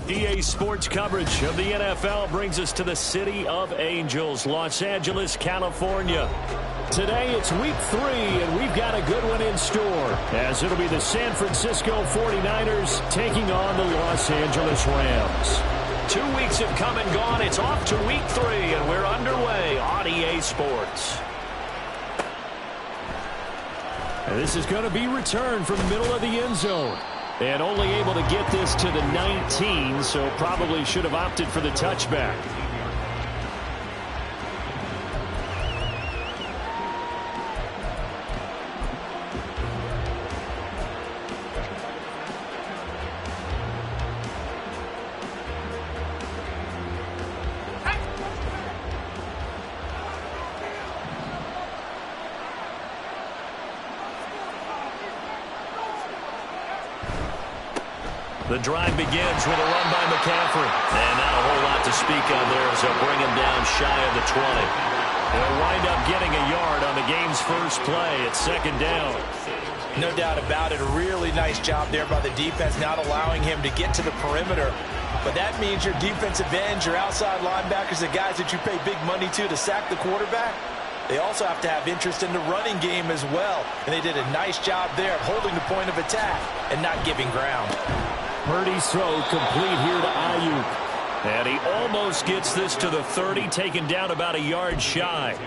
EA Sports coverage of the NFL brings us to the City of Angels, Los Angeles, California. Today it's week 3, and we've got a good one in store, as it'll be the San Francisco 49ers taking on the Los Angeles Rams. 2 weeks have come and gone. It's off to week 3, and we're underway on EA Sports. And this is going to be returned from the middle of the end zone. And only able to get this to the 19, so probably should have opted for the touchback. The drive begins with a run by McCaffrey. And not a whole lot to speak of there as they'll bring him down shy of the 20. They'll wind up getting a yard on the game's first play. It's second down. No doubt about it. A really nice job there by the defense, not allowing him to get to the perimeter. But that means your defensive ends, your outside linebackers, the guys that you pay big money to sack the quarterback, they also have to have interest in the running game as well. And they did a nice job there of holding the point of attack and not giving ground. Purdy's throw complete here to Ayuk. And he almost gets this to the 30, taken down about a yard shy.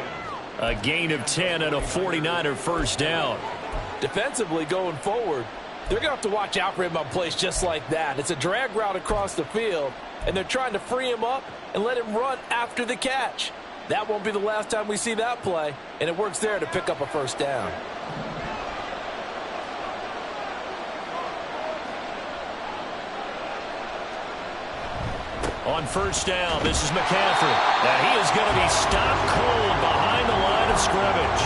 A gain of 10 and a 49er first down. Defensively going forward, they're going to have to watch out for him on plays just like that. It's a drag route across the field, and they're trying to free him up and let him run after the catch. That won't be the last time we see that play, and it works there to pick up a first down. On first down, this is McCaffrey. Now he is going to be stopped cold behind the line of scrimmage.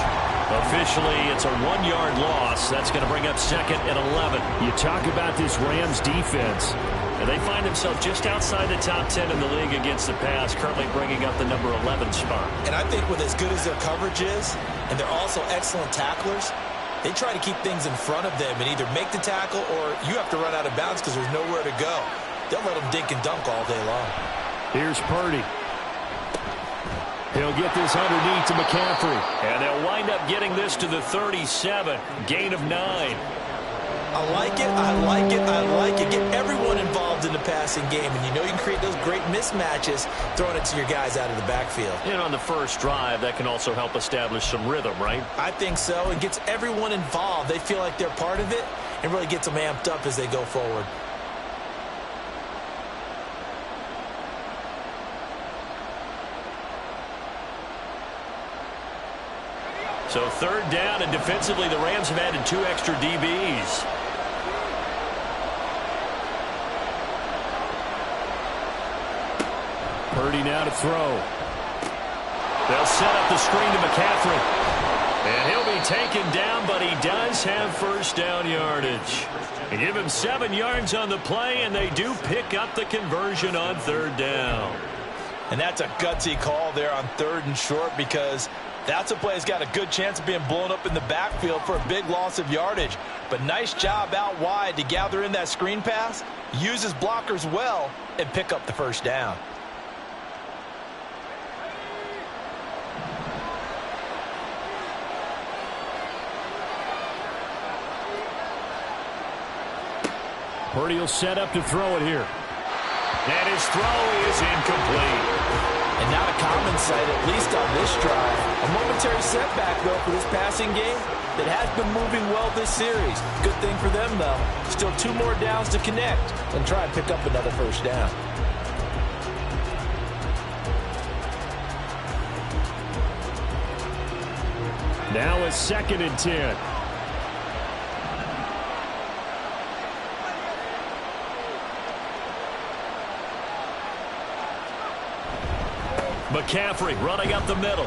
Officially, it's a 1-yard loss. That's going to bring up second and 11. You talk about this Rams defense, and they find themselves just outside the top 10 in the league against the pass, currently bringing up the number 11 spot. And I think with as good as their coverage is, and they're also excellent tacklers, they try to keep things in front of them and either make the tackle or you have to run out of bounds because there's nowhere to go. They'll let them dink and dunk all day long. Here's Purdy. He'll get this underneath to McCaffrey. And they'll wind up getting this to the 37. Gain of 9. I like it, I like it, I like it. Get everyone involved in the passing game. And you know you can create those great mismatches throwing it to your guys out of the backfield. And on the first drive, that can also help establish some rhythm, right? I think so. It gets everyone involved. They feel like they're part of it and really gets them amped up as they go forward. So third down, and defensively, the Rams have added 2 extra DBs. Purdy now to throw. They'll set up the screen to McCaffrey. And he'll be taken down, but he does have first down yardage. They give him 7 yards on the play, and they do pick up the conversion on third down. And that's a gutsy call there on 3rd and short because that's a play that's got a good chance of being blown up in the backfield for a big loss of yardage. But nice job out wide to gather in that screen pass, use his blockers well, and pick up the first down. Purdy will set up to throw it here. And his throw is incomplete. And not a common sight, at least on this drive. A momentary setback, though, for this passing game that has been moving well this series. Good thing for them, though. Still 2 more downs to connect and try and pick up another first down. Now a 2nd and 10. McCaffrey running up the middle.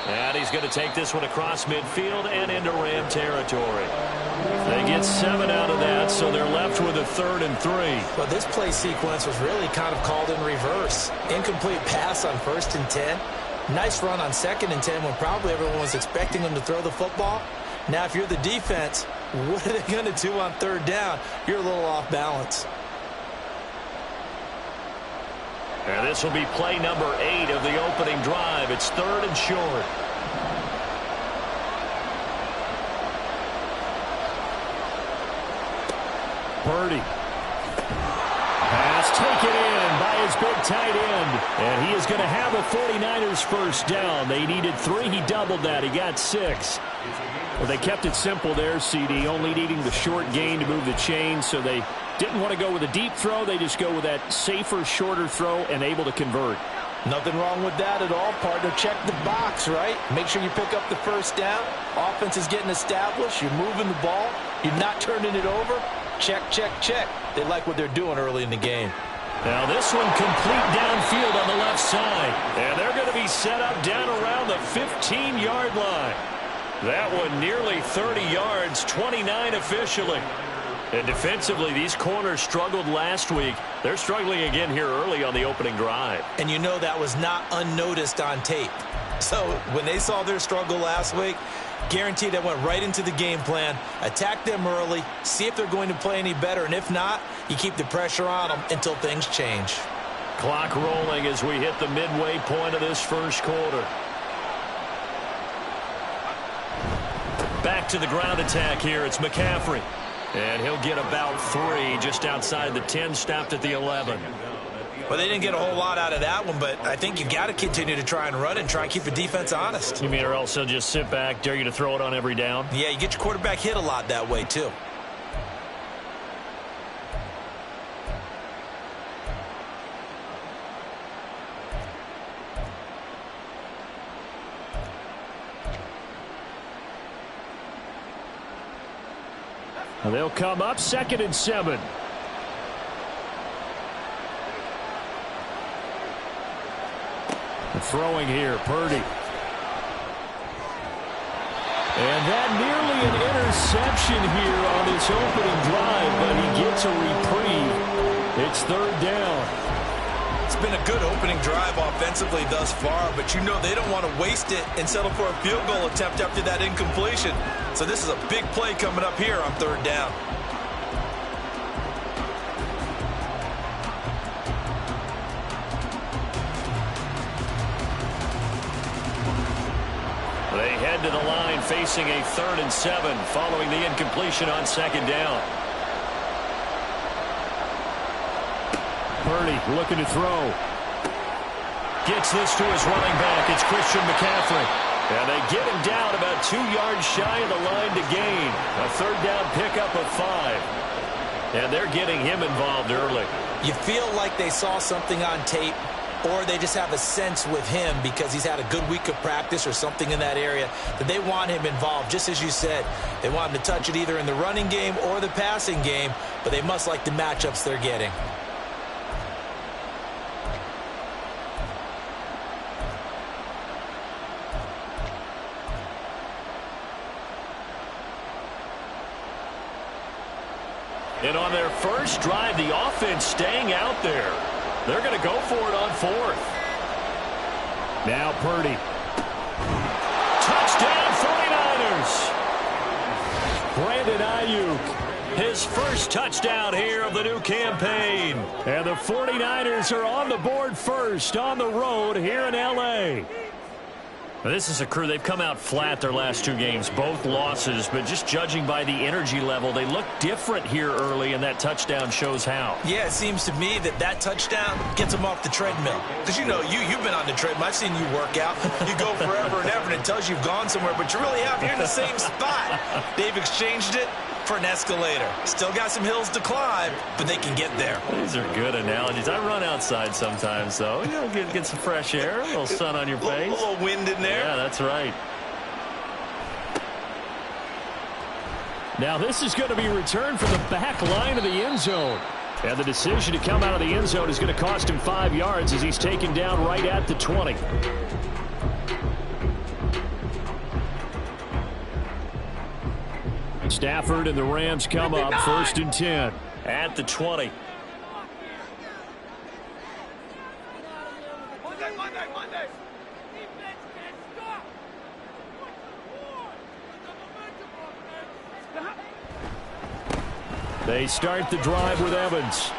And he's going to take this one across midfield and into Ram territory. They get 7 out of that, so they're left with a 3rd and 3. Well, this play sequence was really kind of called in reverse. Incomplete pass on 1st and 10. Nice run on 2nd and 10 when probably everyone was expecting them to throw the football. Now, if you're the defense, what are they going to do on 3rd down? You're a little off balance. And this will be play number 8 of the opening drive. It's 3rd and short. Purdy. Pass taken in by his big tight end. And he is going to have a 49ers first down. They needed 3. He doubled that. He got 6. Well, they kept it simple there, CD, only needing the short gain to move the chain, so they didn't want to go with a deep throw. They just go with that safer, shorter throw and able to convert. Nothing wrong with that at all, partner. Check the box, right? Make sure you pick up the first down. Offense is getting established. You're moving the ball. You're not turning it over. Check, check, check. They like what they're doing early in the game. Now this one complete downfield on the left side. And they're going to be set up down around the 15-yard line. That one nearly 30 yards, 29 officially. And defensively, these corners struggled last week. They're struggling again here early on the opening drive. And you know that was not unnoticed on tape. So when they saw their struggle last week, guaranteed they went right into the game plan, attack them early, see if they're going to play any better. And if not, you keep the pressure on them until things change. Clock rolling as we hit the midway point of this first quarter. Back to the ground attack here. It's McCaffrey. And he'll get about 3 just outside the 10, stopped at the 11. Well, they didn't get a whole lot out of that one, but I think you've got to continue to try and run and try and keep the defense honest. You mean or else they'll just sit back, dare you to throw it on every down? Yeah, you get your quarterback hit a lot that way, too. They'll come up 2nd and 7. Throwing here, Purdy. And that nearly an interception here on this opening drive, but he gets a reprieve. It's 3rd down. It's been a good opening drive offensively thus far, but you know they don't want to waste it and settle for a field goal attempt after that incompletion. So this is a big play coming up here on 3rd down. They head to the line facing a 3rd and 7 following the incompletion on 2nd down. Purdy looking to throw. Gets this to his running back. It's Christian McCaffrey. And they get him down about 2 yards shy of the line to gain. A 3rd down pickup of 5. And they're getting him involved early. You feel like they saw something on tape, or they just have a sense with him because he's had a good week of practice or something in that area that they want him involved. Just as you said, they want him to touch it either in the running game or the passing game, but they must like the matchups they're getting. And on their first drive, the offense staying out there. They're going to go for it on 4th. Now Purdy. Touchdown 49ers. Brandon Ayuk. His first touchdown here of the new campaign. And the 49ers are on the board first on the road here in L.A. This is a crew, they've come out flat their last 2 games, both losses, but just judging by the energy level, they look different here early, and that touchdown shows how. Yeah, it seems to me that touchdown gets them off the treadmill. Because, you know, you've been on the treadmill. I've seen you work out. You go forever and ever, and it tells you you've gone somewhere, but you really have. You're in the same spot. They've exchanged it for an escalator. Still got some hills to climb, but they can get there. These are good analogies. I run outside sometimes, though. You know, get some fresh air, a little sun on your face. A little wind in there. Yeah, that's right. Now this is going to be returned from the back line of the end zone. And the decision to come out of the end zone is going to cost him 5 yards as he's taken down right at the 20. Stafford and the Rams come up 1st and 10 at the 20. They start the drive with Evans.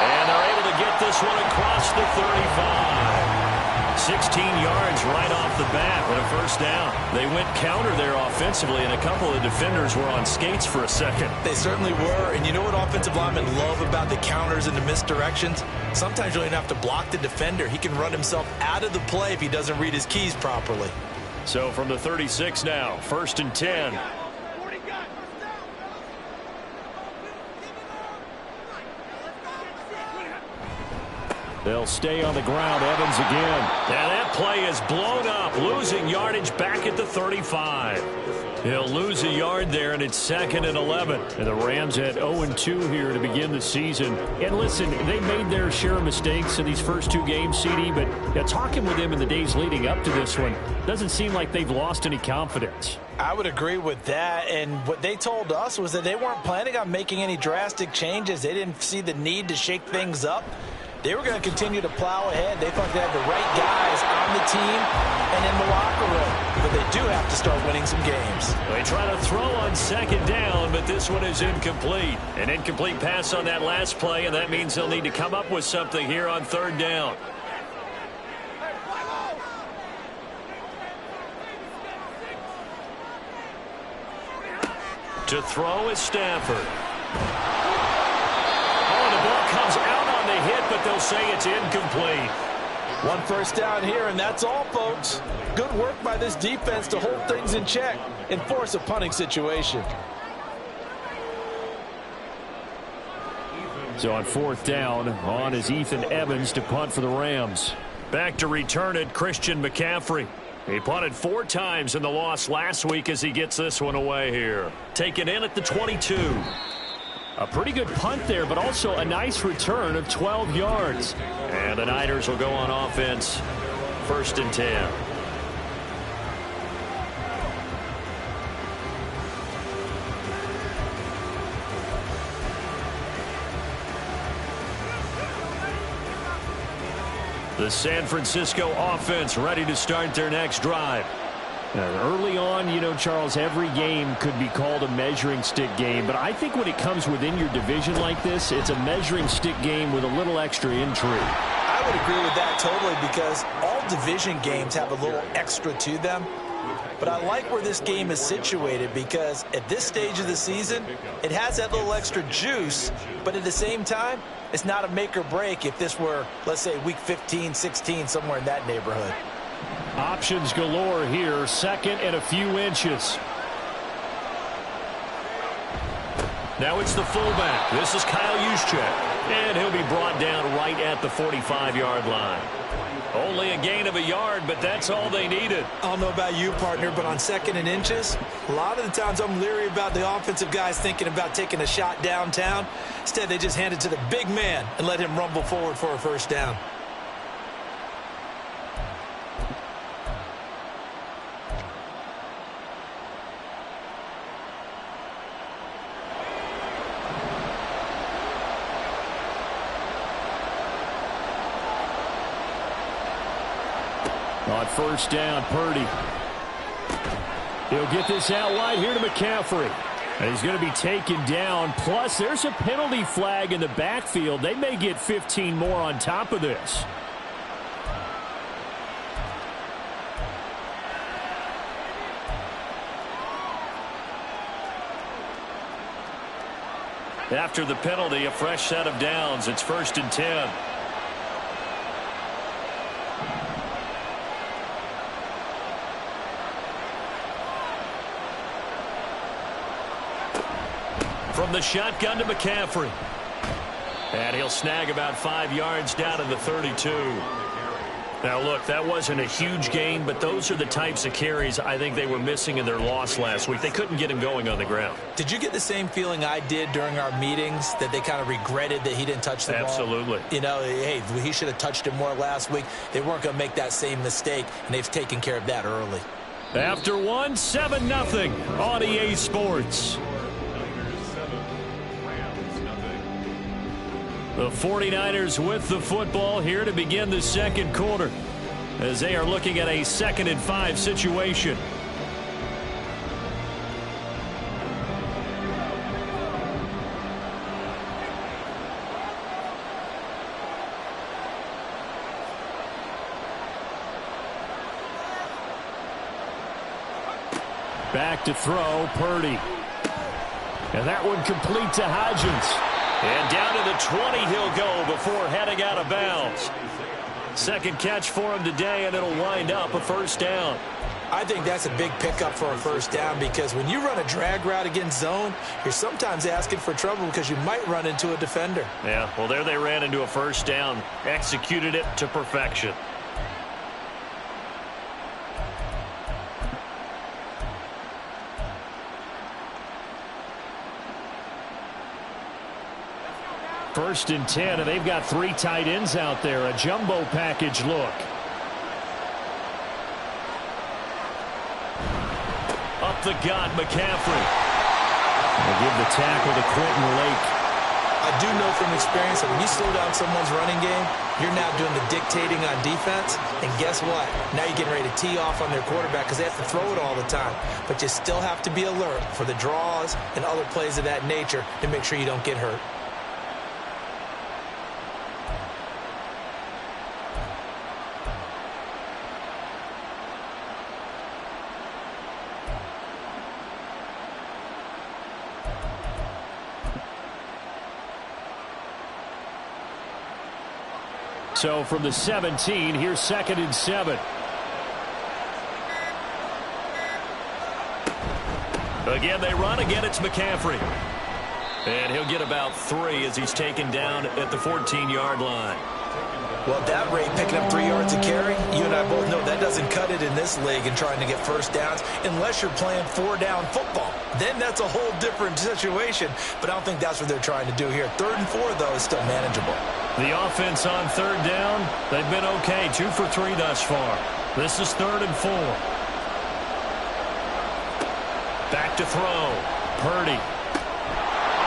And they're able to get this one across the 35. 16 yards right off the bat with a first down. They went counter there offensively, and a couple of defenders were on skates for a second. They certainly were, and you know what offensive linemen love about the counters and the misdirections? Sometimes you don't even have to block the defender. He can run himself out of the play if he doesn't read his keys properly. So from the 36 now, 1st and 10. They'll stay on the ground. Evans again. And that play is blown up, losing yardage back at the 35. He'll lose a yard there, and it's 2nd and 11. And the Rams at 0-2 here to begin the season. And listen, they made their share of mistakes in these first 2 games, CD, but talking with them in the days leading up to this one, doesn't seem like they've lost any confidence. I would agree with that, and what they told us was that they weren't planning on making any drastic changes. They didn't see the need to shake things up. They were going to continue to plow ahead. They thought they had the right guys on the team and in the locker room. But they do have to start winning some games. They try to throw on 2nd down, but this one is incomplete. An incomplete pass on that last play, and that means they'll need to come up with something here on 3rd down. To throw is Stafford. Oh, the ball comes out on the hit, but they'll say it's incomplete. 1 first down here, and that's all, folks. Good work by this defense to hold things in check and force a punting situation. So on 4th down, on is Ethan Evans to punt for the Rams. Back to return it, Christian McCaffrey. He punted 4 times in the loss last week as he gets this one away here. Taken in at the 22. A pretty good punt there, but also a nice return of 12 yards. And the Niners will go on offense. 1st and 10. The San Francisco offense ready to start their next drive. Early on, Charles, every game could be called a measuring stick game, but I think when it comes within your division like this, it's a measuring stick game with a little extra intrigue. I would agree with that totally, because all division games have a little extra to them. But I like where this game is situated, because at this stage of the season, it has that little extra juice, but at the same time, it's not a make or break if this were, let's say, week 15, 16, somewhere in that neighborhood. Options galore here, 2nd and a few inches. Now it's the fullback. This is Kyle Juszczyk, and he'll be brought down right at the 45-yard line. Only a gain of a yard, but that's all they needed. I don't know about you, partner, but on 2nd and inches, a lot of the times I'm leery about the offensive guys thinking about taking a shot downtown. Instead, they just hand it to the big man and let him rumble forward for a first down. On 1st down, Purdy. He'll get this out wide here to McCaffrey. And he's going to be taken down. Plus, there's a penalty flag in the backfield. They may get 15 more on top of this. After the penalty, a fresh set of downs. It's 1st and 10. From the shotgun to McCaffrey. And he'll snag about 5 yards down to the 32. Now, look, that wasn't a huge gain, but those are the types of carries I think they were missing in their loss last week. They couldn't get him going on the ground. Did you get the same feeling I did during our meetings, that they kind of regretted that he didn't touch the ball? Absolutely. You know, hey, he should have touched it more last week. They weren't going to make that same mistake, and they've taken care of that early. After one, 7-0 on EA Sports. The 49ers with the football here to begin the second quarter as they are looking at a 2nd and 5 situation. Back to throw, Purdy. And that one complete to Hodgins. And down to the 20 he'll go before heading out of bounds. Second catch for him today, and it'll wind up a first down. I think that's a big pickup for a first down, because when you run a drag route against zone, you're sometimes asking for trouble because you might run into a defender. Yeah, well, there they ran into a first down. Executed it to perfection. First and 10, and they've got 3 tight ends out there. A jumbo package look. Up the gut, McCaffrey. They'll give the tackle to Quentin Lake. I do know from experience that when you slow down someone's running game, you're now doing the dictating on defense. And guess what? Now you're getting ready to tee off on their quarterback because they have to throw it all the time. But you still have to be alert for the draws and other plays of that nature to make sure you don't get hurt. So from the 17, here's 2nd and 7. Again, they run. Again, it's McCaffrey. And he'll get about 3 as he's taken down at the 14-yard line. Well, at that rate, picking up 3 yards a carry, you and I both know that doesn't cut it in this league and trying to get first downs unless you're playing 4-down football. Then that's a whole different situation, but I don't think that's what they're trying to do here. 3rd and 4, though, is still manageable. The offense on 3rd down, they've been okay. 2 for 3 thus far. This is 3rd and 4. Back to throw. Purdy.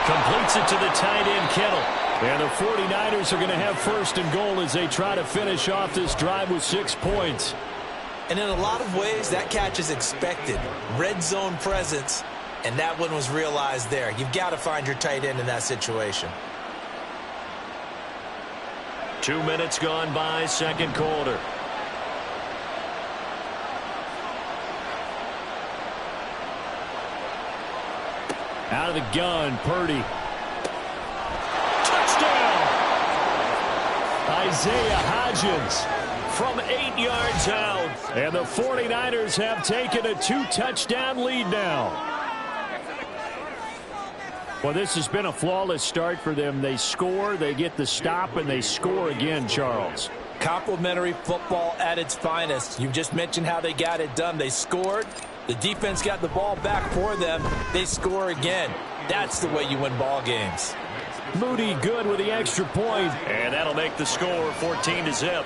Completes it to the tight end, Kittle. And the 49ers are going to have 1st and goal as they try to finish off this drive with 6 points. And in a lot of ways, that catch is expected. Red zone presence, and that one was realized there. You've got to find your tight end in that situation. 2 minutes gone by, second quarter. Out of the gun, Purdy. Touchdown! Isaiah Hodgins from 8 yards out. And the 49ers have taken a 2-touchdown lead now. Well, this has been a flawless start for them. They score, they get the stop, and they score again, Charles. Complimentary football at its finest. You just mentioned how they got it done. They scored. The defense got the ball back for them. They score again. That's the way you win ball games. Moody good with the extra point, and that'll make the score 14-0.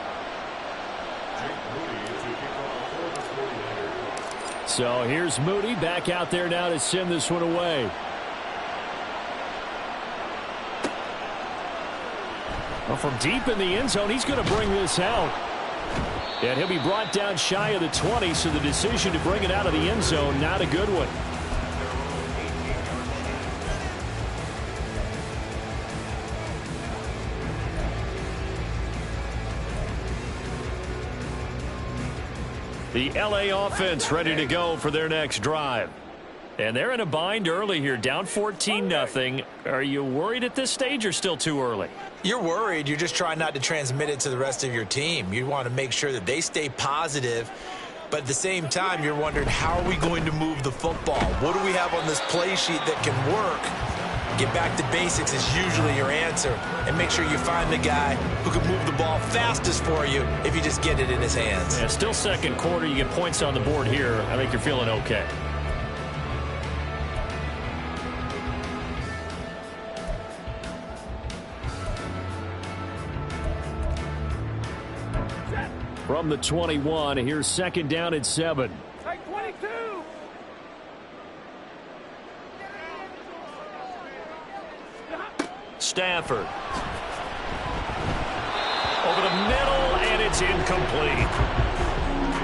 So here's Moody back out there now to send this one away. Well, from deep in the end zone, he's going to bring this out. And he'll be brought down shy of the 20, so the decision to bring it out of the end zone, not a good one. The LA offense ready to go for their next drive. And they're in a bind early here, down 14-0. Are you worried at this stage or still too early? You're worried. You're just trying not to transmit it to the rest of your team. You want to make sure that they stay positive. But at the same time, you're wondering, how are we going to move the football? What do we have on this play sheet that can work? Get back to basics is usually your answer. And make sure you find the guy who can move the ball fastest for you if you just get it in his hands. Yeah, still second quarter. You get points on the board here. I think you're feeling okay. From the 21, here's second down and 7. Take 22. Stafford. Over the middle, and it's incomplete.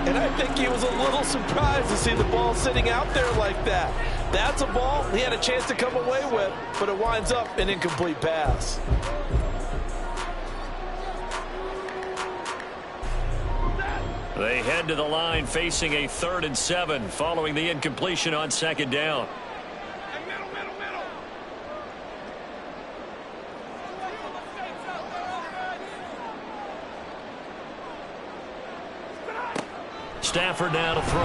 And I think he was a little surprised to see the ball sitting out there like that. That's a ball he had a chance to come away with, but it winds up an incomplete pass. They head to the line facing a 3rd and 7 following the incompletion on second down. Stafford now to throw.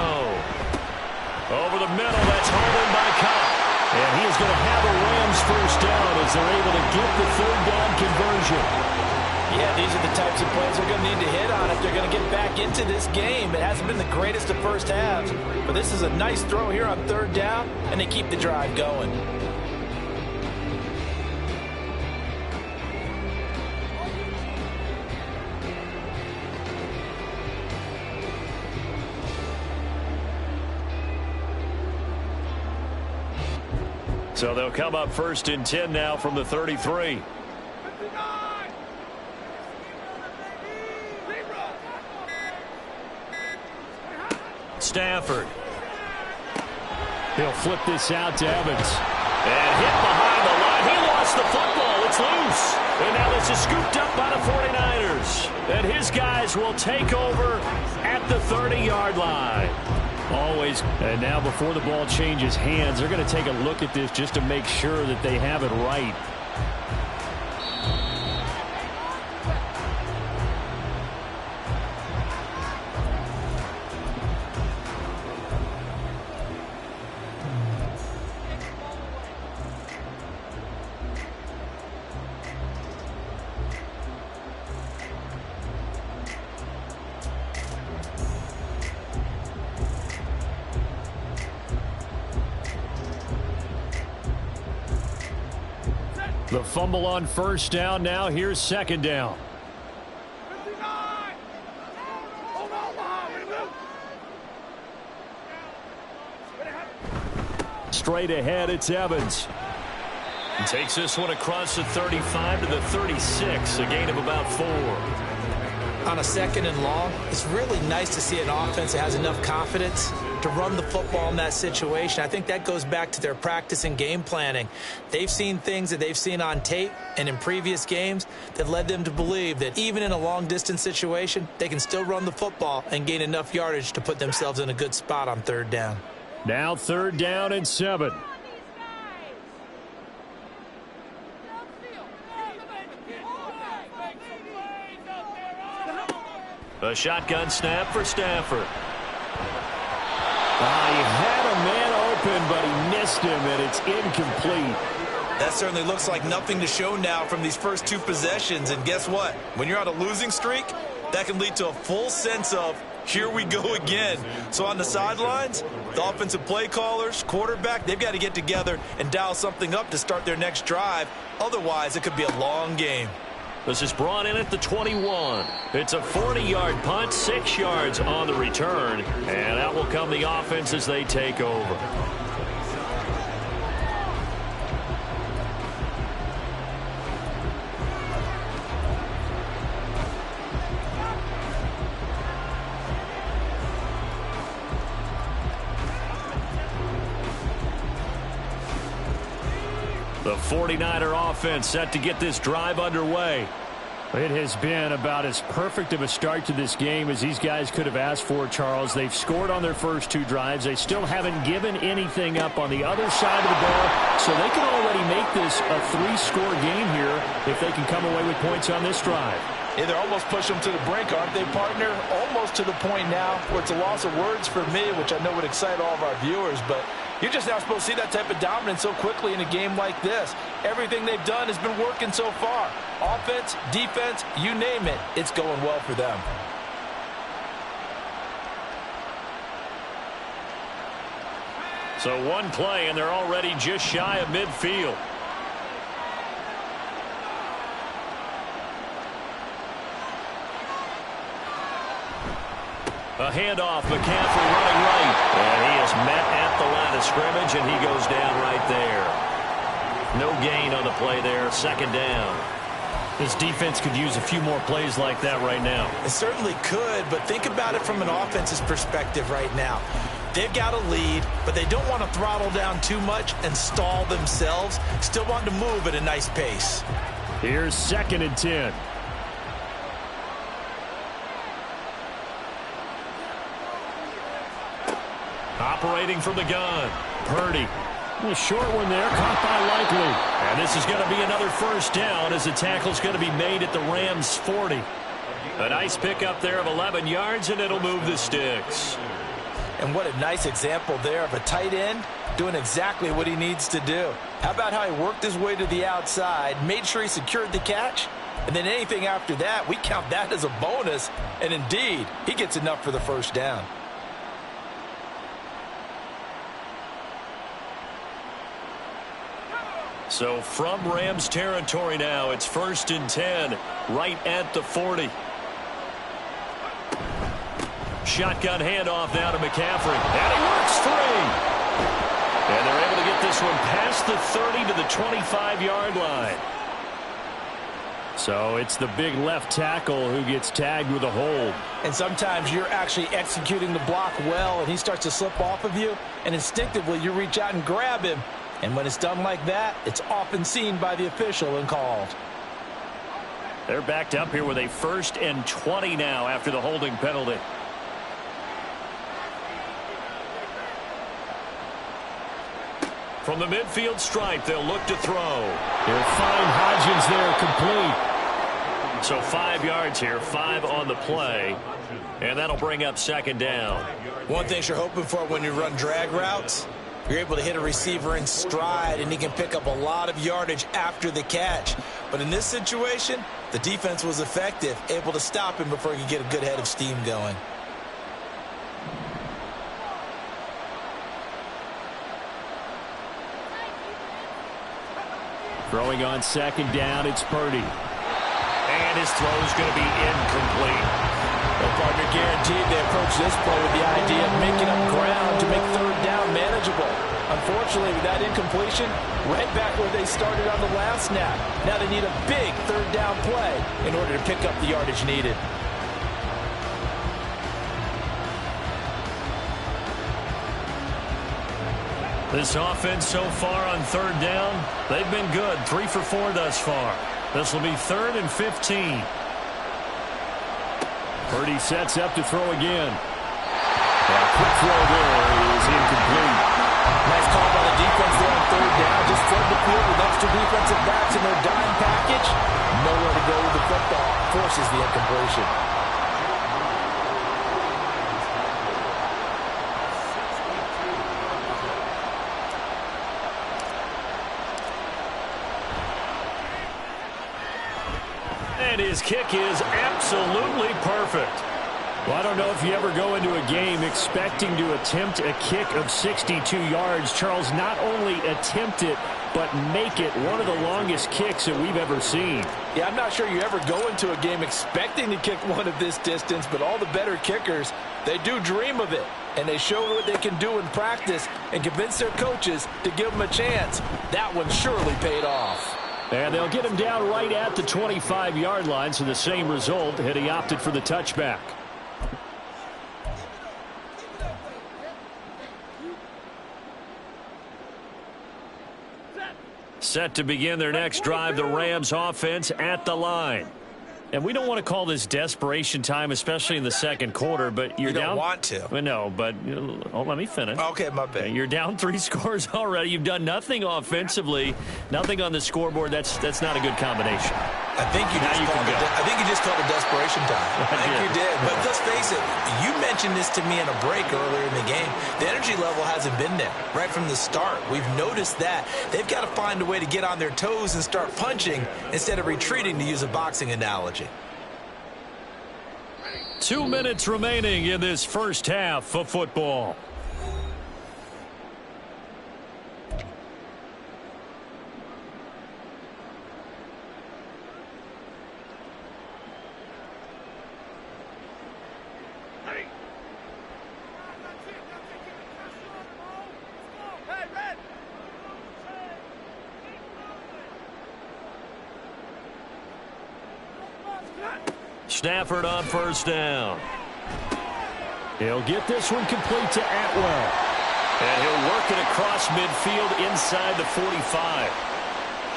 Over the middle, that's hauled in by Cobb. And he is going to have a Rams first down as they're able to get the 3rd down conversion. Yeah, these are the types of plays they're going to need to hit on if they're going to get back into this game. It hasn't been the greatest of first halves, but this is a nice throw here on 3rd down, and they keep the drive going. So they'll come up 1st and 10 now from the 33. Stafford. He'll flip this out to Evans. And hit behind the line. He lost the football. It's loose. And now this is scooped up by the 49ers. And his guys will take over at the 30-yard line. Always. And now before the ball changes hands, they're going to take a look at this just to make sure that they have it right. The fumble on 1st down. Now here's 2nd down. Straight ahead, it's Evans. He takes this one across the 35 to the 36, a gain of about 4. On a 2nd and long, it's really nice to see an offense that has enough confidence to run the football in that situation. I think that goes back to their practice and game planning. They've seen things that they've seen on tape and in previous games that led them to believe that even in a long-distance situation, they can still run the football and gain enough yardage to put themselves in a good spot on 3rd down. Now 3rd down and 7. A shotgun snap for Stafford. He had a man open, but he missed him, and it's incomplete. That certainly looks like nothing to show now from these first 2 possessions. And guess what? When you're on a losing streak, that can lead to a full sense of, here we go again. So on the sidelines, the offensive play callers, quarterback, they've got to get together and dial something up to start their next drive. Otherwise, it could be a long game. This is brought in at the 21. It's a 40-yard punt, 6 yards on the return. And out will come the offense as they take over. The 49er offense set to get this drive underway. It has been about as perfect of a start to this game as these guys could have asked for, Charles. They've scored on their first 2 drives. They still haven't given anything up on the other side of the ball, so they can already make this a 3-score game here if they can come away with points on this drive. Yeah, they're almost pushing them to the brink, aren't they, partner? Almost to the point now where it's a loss of words for me, which I know would excite all of our viewers, but You're just not supposed to see that type of dominance so quickly in a game like this. Everything they've done has been working so far. Offense, defense, you name it, it's going well for them. So one play, and they're already just shy of midfield. A handoff, McCaffrey running right. And he is met at the line of scrimmage, and he goes down right there. No gain on the play there, second down. This defense could use a few more plays like that right now. It certainly could, but think about it from an offense's perspective right now. They've got a lead, but they don't want to throttle down too much and stall themselves. Still want to move at a nice pace. Here's 2nd and 10. Operating from the gun. Purdy. A short one there, caught by Likely. And this is going to be another first down as the tackle's going to be made at the Rams' 40. A nice pickup there of 11 yards, and it'll move the sticks. And what a nice example there of a tight end doing exactly what he needs to do. How about how he worked his way to the outside, made sure he secured the catch, and then anything after that, we count that as a bonus. And indeed, he gets enough for the first down. So from Rams territory now, it's 1st and 10, right at the 40. Shotgun handoff now to McCaffrey. And he works free. And they're able to get this one past the 30 to the 25-yard line. So it's the big left tackle who gets tagged with a hold. And sometimes you're actually executing the block well, and he starts to slip off of you, and instinctively you reach out and grab him. And when it's done like that, it's often seen by the official and called. They're backed up here with a 1st and 20 now after the holding penalty. From the midfield stripe, they'll look to throw. They'll find Hodgins there complete. So 5 yards here, 5 on the play. And that'll bring up 2nd down. One thing you're hoping for when you run drag routes, you're able to hit a receiver in stride, and he can pick up a lot of yardage after the catch. But in this situation, the defense was effective, able to stop him before he could get a good head of steam going. Throwing on 2nd down, it's Purdy. And his throw's going to be incomplete. Well, partner, guaranteed they approach this play with the idea of making up ground to make 3rd down manageable. Unfortunately, with that incompletion, right back where they started on the last snap. Now they need a big 3rd down play in order to pick up the yardage needed. This offense so far on 3rd down, they've been good. 3 for 4 thus far. This will be 3rd and 15. Purdy sets up to throw again. A quick throw there is incomplete. Nice call by the defense there on 3rd down. Just flood the field with extra defensive backs in their dime package. Nowhere to go with the football. Forces the incompletion. And his kick is absolutely perfect. Well, I don't know if you ever go into a game expecting to attempt a kick of 62 yards. Charles, not only attempt it, but make it one of the longest kicks that we've ever seen. Yeah, I'm not sure you ever go into a game expecting to kick one of this distance, but all the better kickers, they do dream of it. And they show what they can do in practice and convince their coaches to give them a chance. That one surely paid off. And they'll get him down right at the 25-yard line, so the same result had he opted for the touchback. Set to begin their next drive, the Rams offense at the line. And we don't want to call this desperation time, especially in the second quarter, but you're you down. Don't want to. Well, no, but let me finish. Okay, my bad. Okay, you're down 3 scores already. You've done nothing offensively, nothing on the scoreboard. That's not a good combination. I think you just called it desperation time. I think you did. But let's face it, you mentioned this to me in a break earlier in the game. The energy level hasn't been there right from the start. We've noticed that. They've got to find a way to get on their toes and start punching instead of retreating, to use a boxing analogy. 2 minutes remaining in this first half of football. Stafford on first down. He'll get this one complete to Atwell. And he'll work it across midfield inside the 45.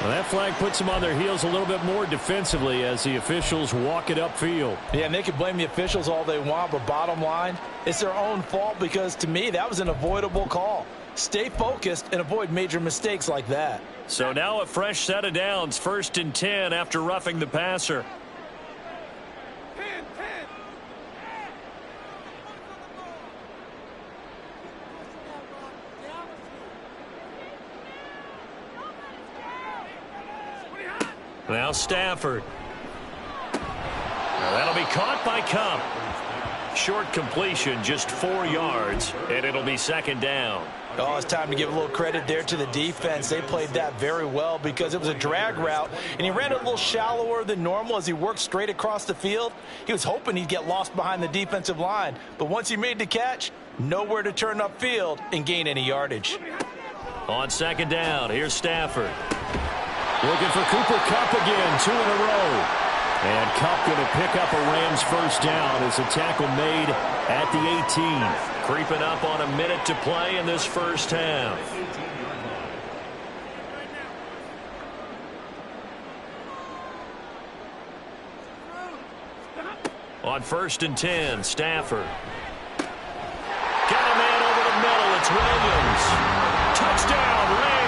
Well, that flag puts them on their heels a little bit more defensively as the officials walk it upfield. Yeah, and they can blame the officials all they want, but bottom line, it's their own fault because, to me, that was an avoidable call. Stay focused and avoid major mistakes like that. So now a fresh set of downs, 1st and 10 after roughing the passer. Now Stafford. Now that'll be caught by Cup. Short completion, just 4 yards, and it'll be 2nd down. Oh, it's time to give a little credit there to the defense. They played that very well because it was a drag route, and he ran a little shallower than normal as he worked straight across the field. He was hoping he'd get lost behind the defensive line, but once he made the catch, nowhere to turn upfield and gain any yardage. On 2nd down, here's Stafford. Looking for Cooper Kupp again, 2 in a row. And Kupp going to pick up a Rams first down as a tackle made at the 18. Creeping up on a minute to play in this first half. On 1st and 10, Stafford. Got a man over the middle. It's Williams. Touchdown, Rams.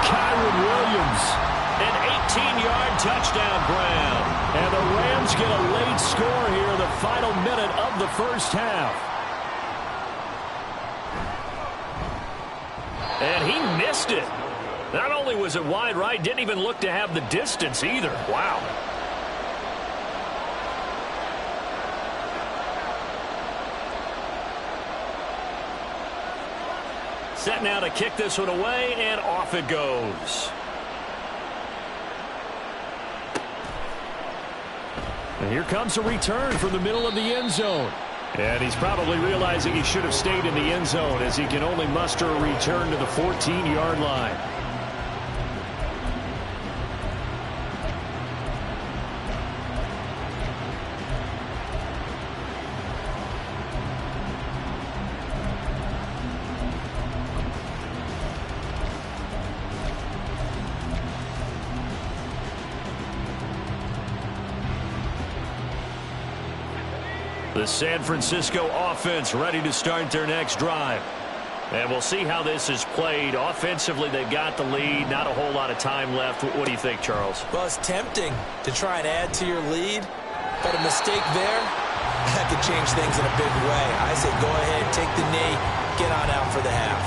Kyron Williams, an 18-yard touchdown grab. And the Rams get a late score here in the final minute of the first half. And he missed it. Not only was it wide right, didn't even look to have the distance either. Wow. Set now to kick this one away, and off it goes. And here comes a return from the middle of the end zone. And he's probably realizing he should have stayed in the end zone as he can only muster a return to the 14-yard line. The San Francisco offense ready to start their next drive. And we'll see how this is played. Offensively, they've got the lead. Not a whole lot of time left. What do you think, Charles? Well, it's tempting to try and add to your lead, but a mistake there, that could change things in a big way. I say go ahead, take the knee, get on out for the half.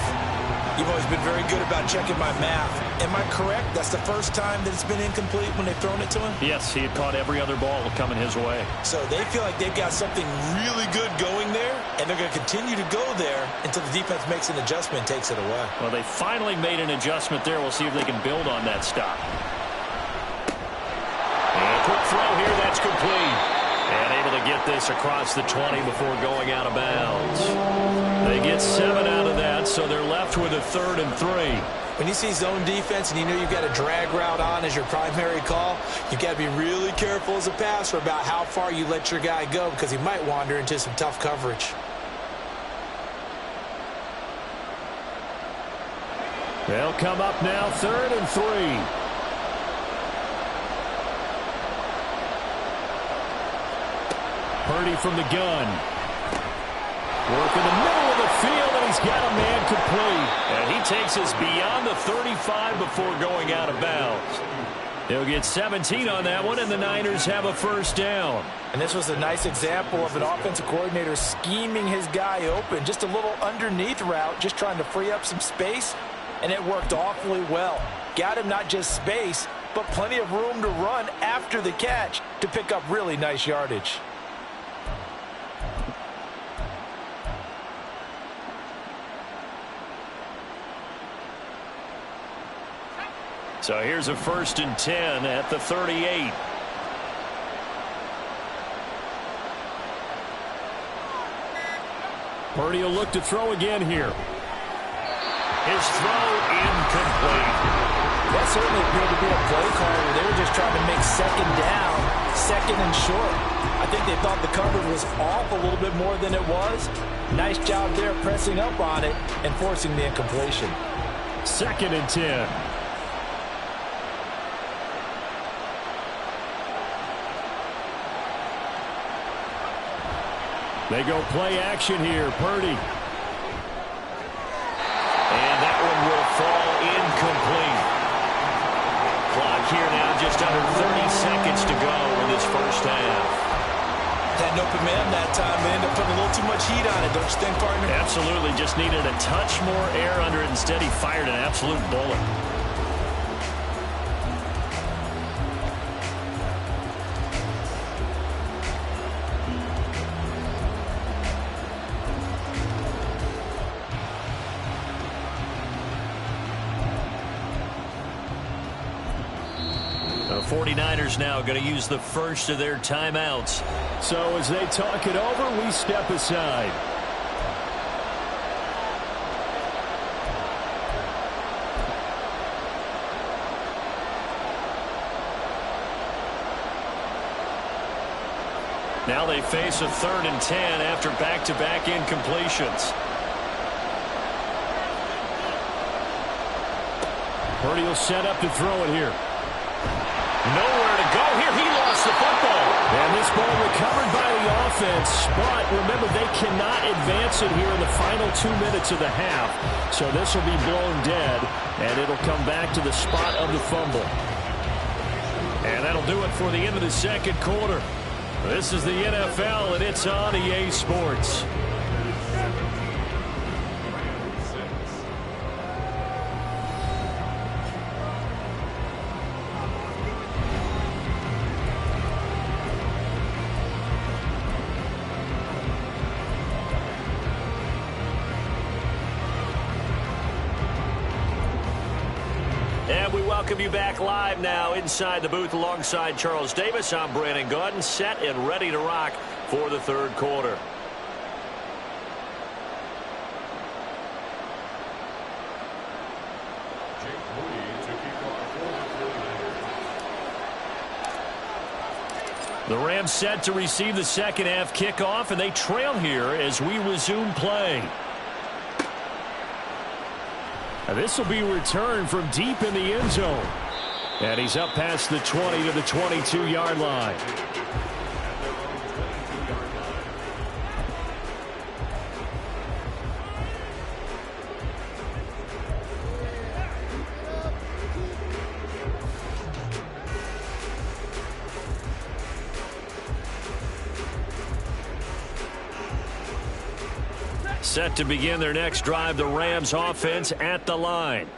You've always been very good about checking my math. Am I correct? That's the first time that it's been incomplete when they've thrown it to him? Yes, he had caught every other ball coming his way. So they feel like they've got something really good going there, and they're going to continue to go there until the defense makes an adjustment and takes it away. Well, they finally made an adjustment there. We'll see if they can build on that stop. And a quick throw here. That's complete. And able to get this across the 20 before going out of bounds. They get 7 out of that, so they're left with a 3rd and 3. When you see zone defense and you know you've got a drag route on as your primary call, you've got to be really careful as a passer about how far you let your guy go because he might wander into some tough coverage. They'll come up now 3rd and 3. Purdy from the gun. Work in the middle of the field, and he's got a man complete. And he takes us beyond the 35 before going out of bounds. He'll get 17 on that one, and the Niners have a first down. And this was a nice example of an offensive coordinator scheming his guy open. Just a little underneath route, just trying to free up some space, and it worked awfully well. Got him not just space, but plenty of room to run after the catch to pick up really nice yardage. So here's a 1st and 10 at the 38. Purdy will look to throw again here. His throw incomplete. That certainly appeared to be a play call where they were just trying to make second down, second and short. I think they thought the coverage was off a little bit more than it was. Nice job there pressing up on it and forcing the incompletion. 2nd and 10. They go play action here. Purdy. And that one will fall incomplete. Clock here now just under 30 seconds to go in this first half. Had an open man that time. They ended up putting a little too much heat on it, don't you think, partner? Absolutely. Just needed a touch more air under it. Instead, he fired an absolute bullet. The 49ers now going to use the first of their timeouts. So as they talk it over, we step aside. Now they face a 3rd and 10 after back-to-back incompletions. Purdy will set up to throw it here. Nowhere to go here. He lost the football. And this ball recovered by the offense. But remember, they cannot advance it here in the final 2 minutes of the half. So this will be blown dead, and it'll come back to the spot of the fumble. And that'll do it for the end of the second quarter. This is the NFL, and it's on EA Sports. And we welcome you back live now inside the booth alongside Charles Davis. I'm Brandon Gaudin, set and ready to rock for the third quarter. The Rams set to receive the second half kickoff, and they trail here as we resume play. And this will be returned from deep in the end zone. And he's up past the 20 to the 22-yard line. Set to begin their next drive, the Rams offense at the line.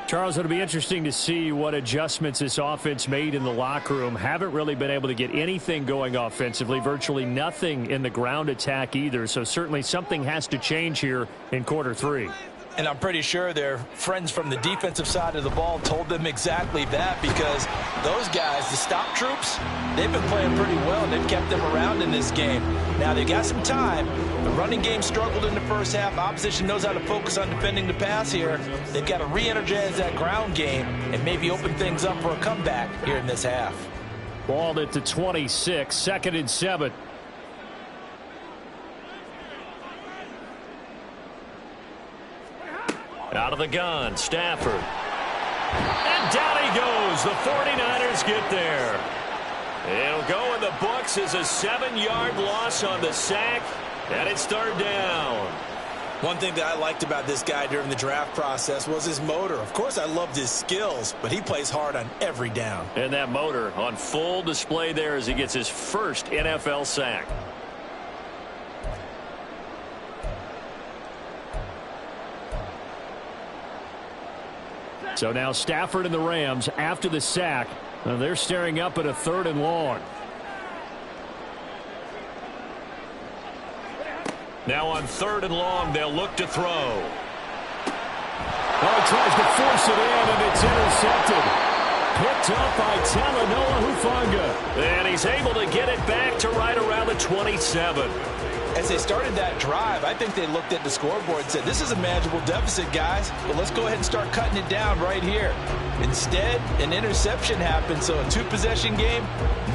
Charles, it'll be interesting to see what adjustments this offense made in the locker room. Haven't really been able to get anything going offensively, virtually nothing in the ground attack either. So certainly something has to change here in quarter three. And I'm pretty sure their friends from the defensive side of the ball told them exactly that, because those guys, the stop troops, they've been playing pretty well. They've kept them around in this game. Now, they've got some time. The running game struggled in the first half. Opposition knows how to focus on defending the pass here. They've got to re-energize that ground game and maybe open things up for a comeback here in this half. Ball at the 26, 2nd and 7. Out of the gun, Stafford. And down he goes. The 49ers get there. It'll go in the books as a 7-yard loss on the sack, and it's third down. One thing that I liked about this guy during the draft process was his motor. Of course, I loved his skills, but he plays hard on every down. And that motor on full display there as he gets his first NFL sack. So now Stafford and the Rams after the sack. They're staring up at a 3rd and long. Now on 3rd and long, they'll look to throw. Oh, he tries to force it in, and it's intercepted. Picked up by Talanoa Hufanga. And he's able to get it back to right around the 27. As they started that drive, I think they looked at the scoreboard and said, this is a manageable deficit, guys, but let's go ahead and start cutting it down right here. Instead, an interception happened, so a 2-possession game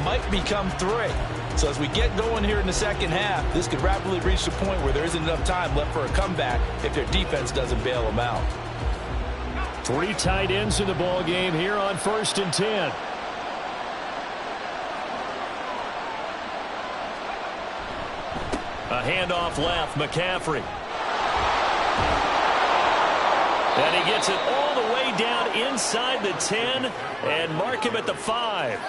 might become 3. So as we get going here in the second half, this could rapidly reach the point where there isn't enough time left for a comeback if their defense doesn't bail them out. 3 tight ends in the ball game here on 1st and 10. A handoff left, McCaffrey. And he gets it all the way down inside the 10 and mark him at the 5.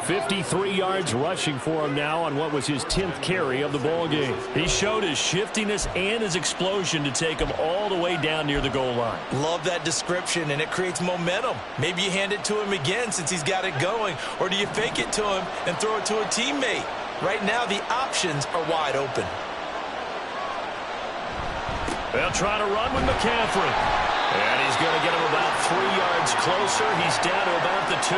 53 yards rushing for him now on what was his 10th carry of the ball game. He showed his shiftiness and his explosion to take him all the way down near the goal line. Love that description, and it creates momentum. Maybe you hand it to him again since he's got it going, or do you fake it to him and throw it to a teammate? Right now, the options are wide open. They'll try to run with McCaffrey. And he's going to get him about 3 yards closer. He's down to about the 2.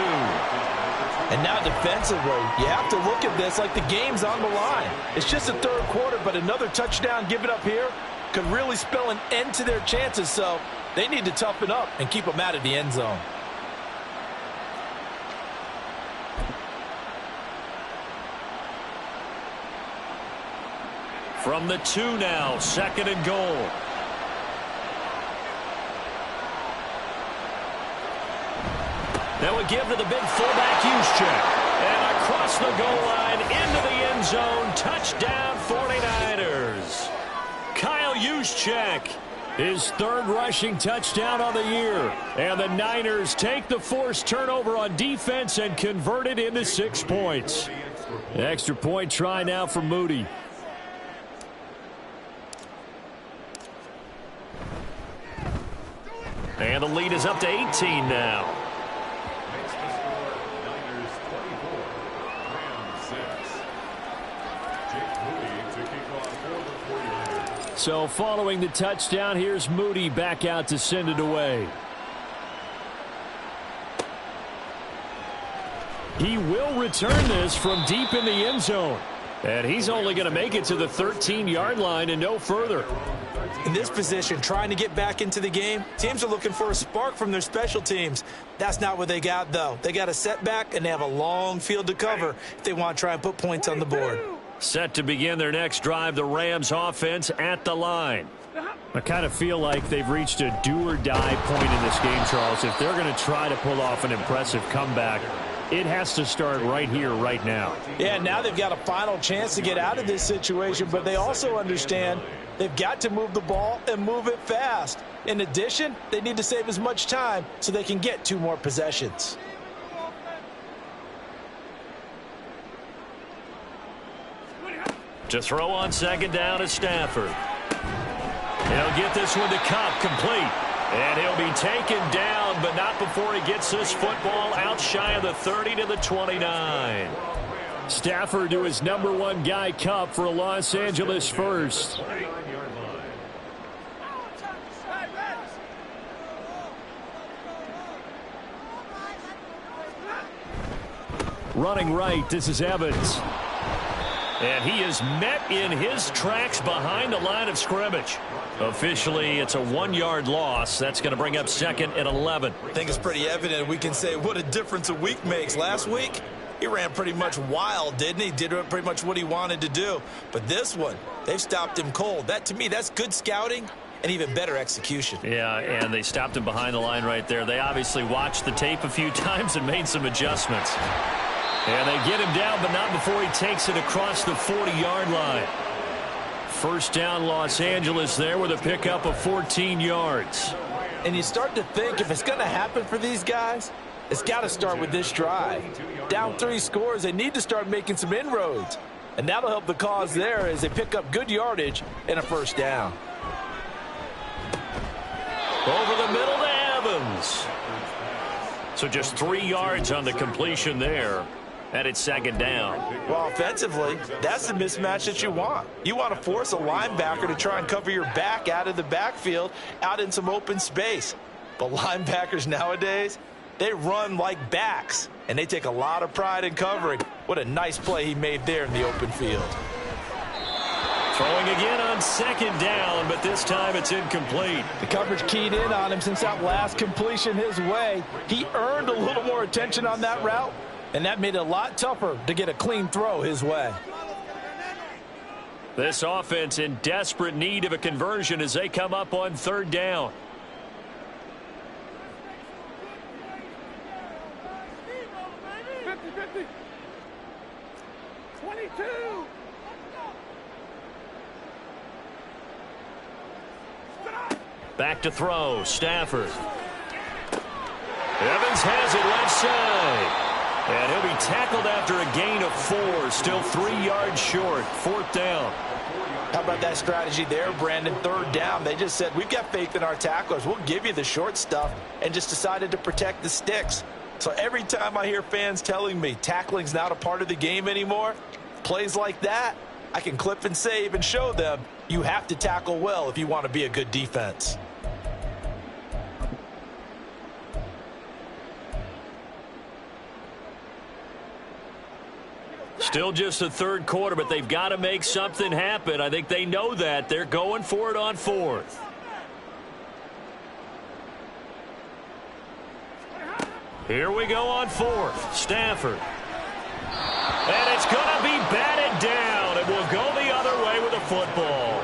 And now defensively, you have to look at this like the game's on the line. It's just the 3rd quarter, but another touchdown given up here could really spell an end to their chances. So they need to toughen up and keep them out of the end zone. From the 2 now, 2nd and goal. That would give to the big fullback Juszczyk. And across the goal line into the end zone. Touchdown 49ers. Kyle Juszczyk, his 3rd rushing touchdown on the year. And the Niners take the forced turnover on defense and convert it into 6 points. Extra point try now for Moody. And the lead is up to 18 now. So following the touchdown, here's Moody back out to send it away. He will return this from deep in the end zone. And he's only going to make it to the 13-yard line and no further. In this position, trying to get back into the game, teams are looking for a spark from their special teams. That's not what they got, though. They got a setback, and they have a long field to cover if they want to try and put points on the board. Set to begin their next drive, the Rams offense at the line. I kind of feel like they've reached a do-or-die point in this game, Charles. If they're going to try to pull off an impressive comeback, it has to start right here, right now. Yeah, now they've got a final chance to get out of this situation, but they also understand they've got to move the ball and move it fast. In addition, they need to save as much time so they can get 2 more possessions. To throw on 2nd down is Stafford. He'll get this one to Kupp, complete. And he'll be taken down, but not before he gets this football out shy of the 30 to the 29. Stafford to his #1 guy, Kupp, for a Los Angeles first. Running right, this is Evans. And he is met in his tracks behind the line of scrimmage. Officially, it's a 1-yard loss. That's going to bring up 2nd and 11. I think it's pretty evident. We can say what a difference a week makes. Last week, he ran pretty much wild, didn't he? Did pretty much what he wanted to do. But this one, they've stopped him cold. That, to me, that's good scouting and even better execution. Yeah, and they stopped him behind the line right there. They obviously watched the tape a few times and made some adjustments. And they get him down, but not before he takes it across the 40-yard line. First down, Los Angeles there with a pickup of 14 yards. And you start to think if it's going to happen for these guys, it's got to start with this drive. Down 3 scores, they need to start making some inroads. And that'll help the cause there as they pick up good yardage and a first down. Over the middle to Evans. So just 3 yards on the completion there. And it's second down. Well, offensively, that's the mismatch that you want. You want to force a linebacker to try and cover your back out of the backfield, out in some open space. But linebackers nowadays, they run like backs, and they take a lot of pride in covering. What a nice play he made there in the open field. Throwing again on second down, but this time it's incomplete. The coverage keyed in on him since that last completion his way. He earned a little more attention on that route, and that made it a lot tougher to get a clean throw his way. This offense in desperate need of a conversion as they come up on third down. Back to throw, Stafford. Evans has it left side. And he'll be tackled after a gain of 4, still 3 yards short, fourth down. How about that strategy there, Brandon? Third down, they just said, we've got faith in our tacklers. We'll give you the short stuff, and just decided to protect the sticks. So every time I hear fans telling me tackling's not a part of the game anymore, plays like that, I can clip and save and show them you have to tackle well if you want to be a good defense. Still just the third quarter, but they've got to make something happen. I think they know that. They're going for it on fourth. Here we go on fourth. Stafford. And it's going to be batted down. It will go the other way with the football.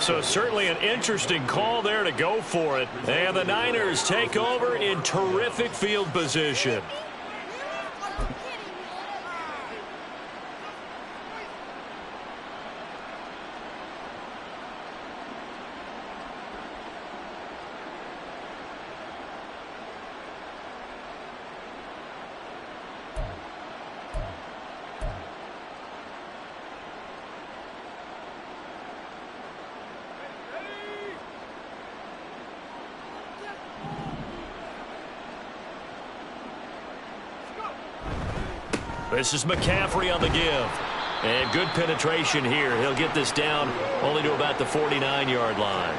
So certainly an interesting call there to go for it. And the Niners take over in terrific field position. This is McCaffrey on the give. And good penetration here. He'll get this down only to about the 49-yard line.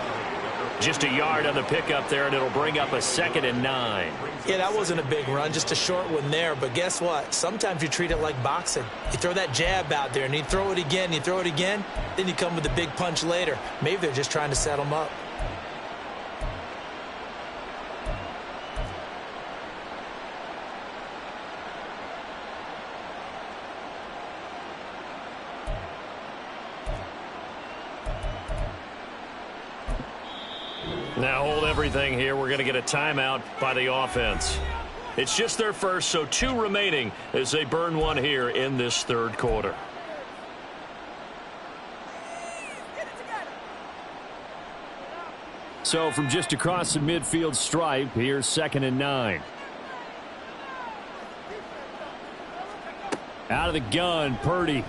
Just a yard on the pickup there, and it'll bring up a 2nd and 9. Yeah, that wasn't a big run, just a short one there. But guess what? Sometimes you treat it like boxing. You throw that jab out there, and you throw it again, then you come with a big punch later. Maybe they're just trying to set him up. Now hold everything here. We're going to get a timeout by the offense. It's just their first, so 2 remaining as they burn one here in this third quarter. So from just across the midfield stripe, here's 2nd and 9. Out of the gun, Purdy.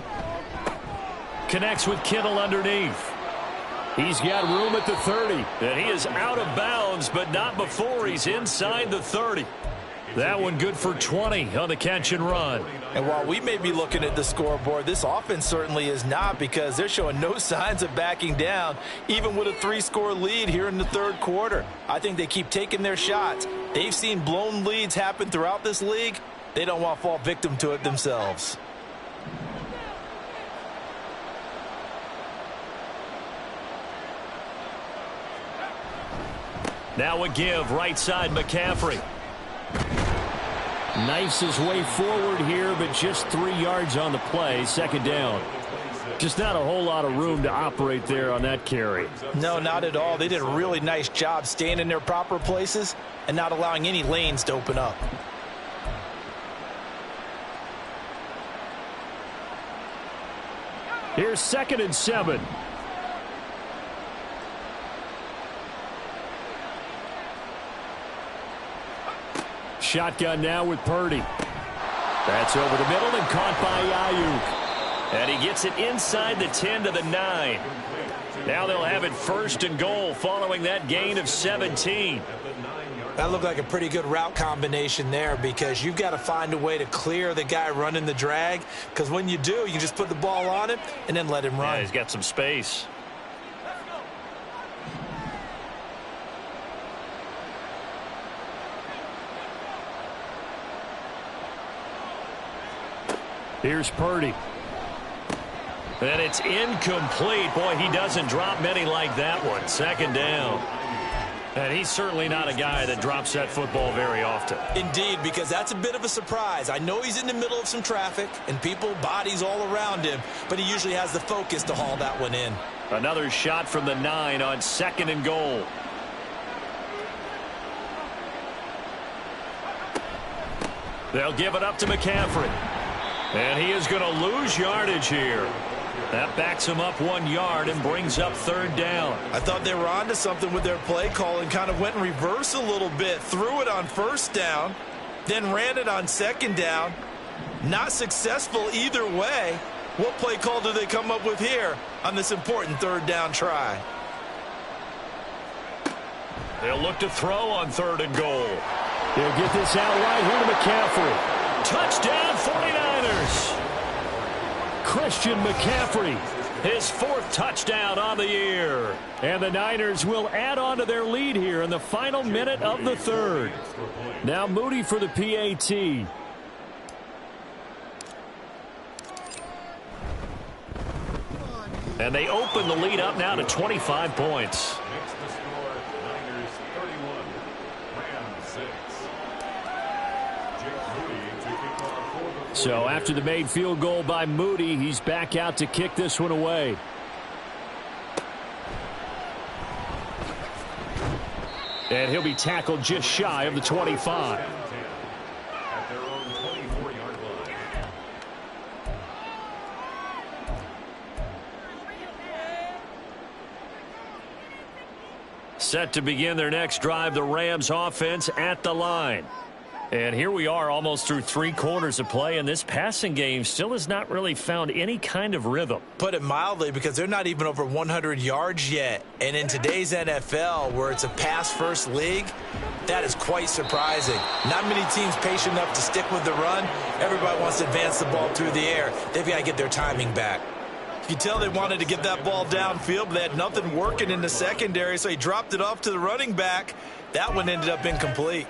Connects with Kittle underneath. He's got room at the 30, and he is out of bounds, but not before he's inside the 30. That one good for 20 on the catch and run. And while we may be looking at the scoreboard, this offense certainly is not, because they're showing no signs of backing down, even with a 3-score lead here in the third quarter. I think they keep taking their shots. They've seen blown leads happen throughout this league. They don't want to fall victim to it themselves. Now a give, right side, McCaffrey. Knifes his way forward here, but just 3 yards on the play, 2nd down. Just not a whole lot of room to operate there on that carry. No, not at all. They did a really nice job staying in their proper places and not allowing any lanes to open up. Here's 2nd and 7. Shotgun now with Purdy. That's over the middle and caught by Ayuk. And he gets it inside the 10 to the 9. Now they'll have it 1st and goal following that gain of 17. That looked like a pretty good route combination there, because you've got to find a way to clear the guy running the drag, because when you do, you can just put the ball on him and then let him run. Yeah, he's got some space. Here's Purdy. And it's incomplete. Boy, he doesn't drop many like that one. 2nd down. And he's certainly not a guy that drops that football very often. Indeed, because that's a bit of a surprise. I know he's in the middle of some traffic and people, bodies all around him, but he usually has the focus to haul that one in. Another shot from the 9 on 2nd and goal. They'll give it up to McCaffrey. And he is going to lose yardage here. That backs him up 1 yard and brings up 3rd down. I thought they were onto something with their play call and kind of went in reverse a little bit. Threw it on 1st down, then ran it on 2nd down. Not successful either way. What play call do they come up with here on this important 3rd down try? They'll look to throw on 3rd and goal. They'll get this out right here to McCaffrey. Touchdown 49ers. Christian McCaffrey, his 4th touchdown on the year. And the Niners will add on to their lead here in the final minute of the 3rd. Now Moody for the PAT. And they open the lead up now to 25 points. So after the made field goal by Moody, he's back out to kick this one away. And he'll be tackled just shy of the 25. At their own 24-yard line. Set to begin their next drive, the Rams offense at the line. And here we are almost through 3 quarters of play, and this passing game still has not really found any kind of rhythm. Put it mildly, because they're not even over 100 yards yet. And in today's NFL, where it's a pass-first league, that is quite surprising. Not many teams patient enough to stick with the run. Everybody wants to advance the ball through the air. They've got to get their timing back. You can tell they wanted to get that ball downfield, but they had nothing working in the secondary, so he dropped it off to the running back. That one ended up incomplete.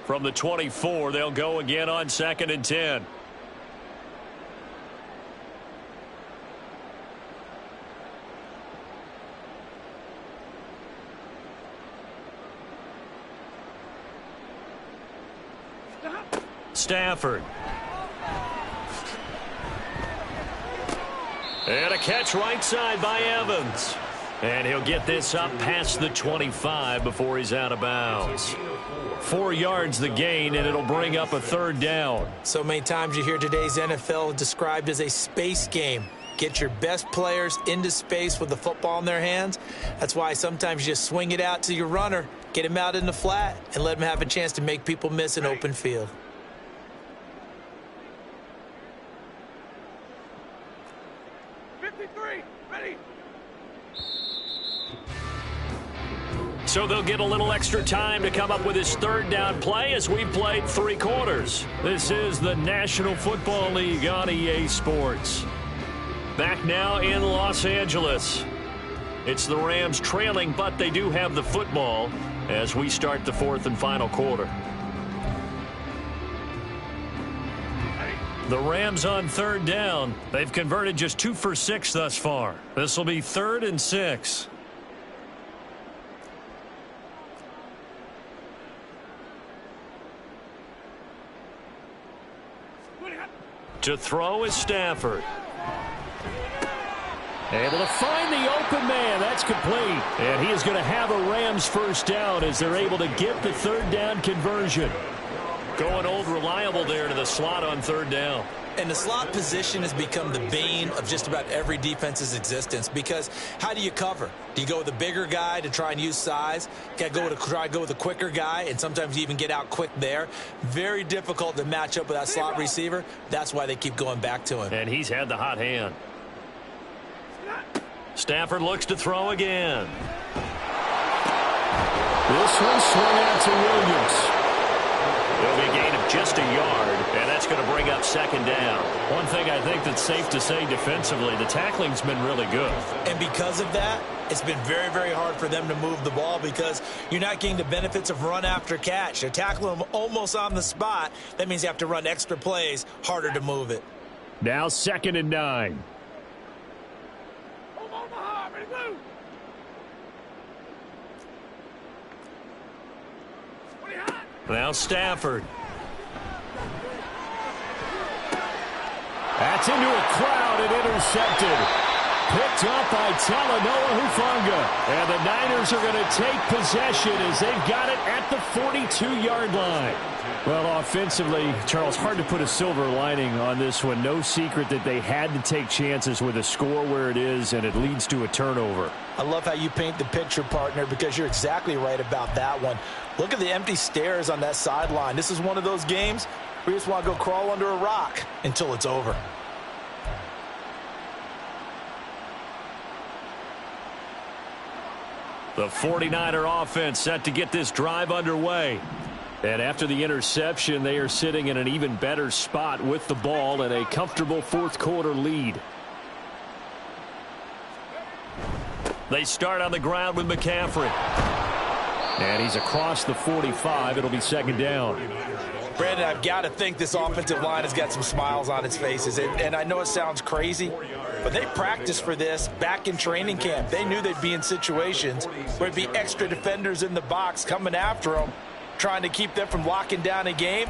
From the 24, they'll go again on 2nd and 10. Stafford. And a catch right side by Evans. And he'll get this up past the 25 before he's out of bounds. 4 yards the gain, and it'll bring up a 3rd down. So many times you hear today's NFL described as a space game. Get your best players into space with the football in their hands. That's why sometimes you just swing it out to your runner, get him out in the flat, and let him have a chance to make people miss an open field. So they'll get a little extra time to come up with his 3rd down play as we've played 3 quarters. This is the National Football League on EA Sports. Back now in Los Angeles. It's the Rams trailing, but they do have the football as we start the 4th and final quarter. The Rams on 3rd down. They've converted just 2 for 6 thus far. This will be 3rd and 6. To throw is Stafford. Able to find the open man. That's complete. And he is going to have a Rams 1st down as they're able to get the 3rd down conversion. Going old reliable there to the slot on third down. And the slot position has become the bane of just about every defense's existence, because how do you cover? Do you go with a bigger guy to try and use size? Got to try to go with a quicker guy, and sometimes you even get out quick there. Very difficult to match up with that slot receiver. That's why they keep going back to him. And he's had the hot hand. Stafford looks to throw again. This one swung out to Williams. It'll be a gain of just a yard, and that's going to bring up second down. One thing I think that's safe to say defensively, the tackling's been really good. And because of that, it's been very, very hard for them to move the ball because you're not getting the benefits of run after catch. They're tackling them almost on the spot. That means you have to run extra plays, harder to move it. Now 2nd and 9. Now Stafford. That's into a crowd and intercepted. Picked up by Talanoa Hufanga. And the Niners are going to take possession as they've got it at the 42-yard line. Well, offensively, Charles, hard to put a silver lining on this one. No secret that they had to take chances with a score where it is, and it leads to a turnover. I love how you paint the picture, partner, because you're exactly right about that one. Look at the empty stares on that sideline. This is one of those games where you just want to go crawl under a rock until it's over. The 49er offense set to get this drive underway. And after the interception, they are sitting in an even better spot with the ball and a comfortable fourth-quarter lead. They start on the ground with McCaffrey. And he's across the 45. It'll be second down. Brandon, I've got to think this offensive line has got some smiles on its faces. And I know it sounds crazy, but they practiced for this back in training camp. They knew they'd be in situations where it'd be extra defenders in the box coming after them, trying to keep them from locking down a game.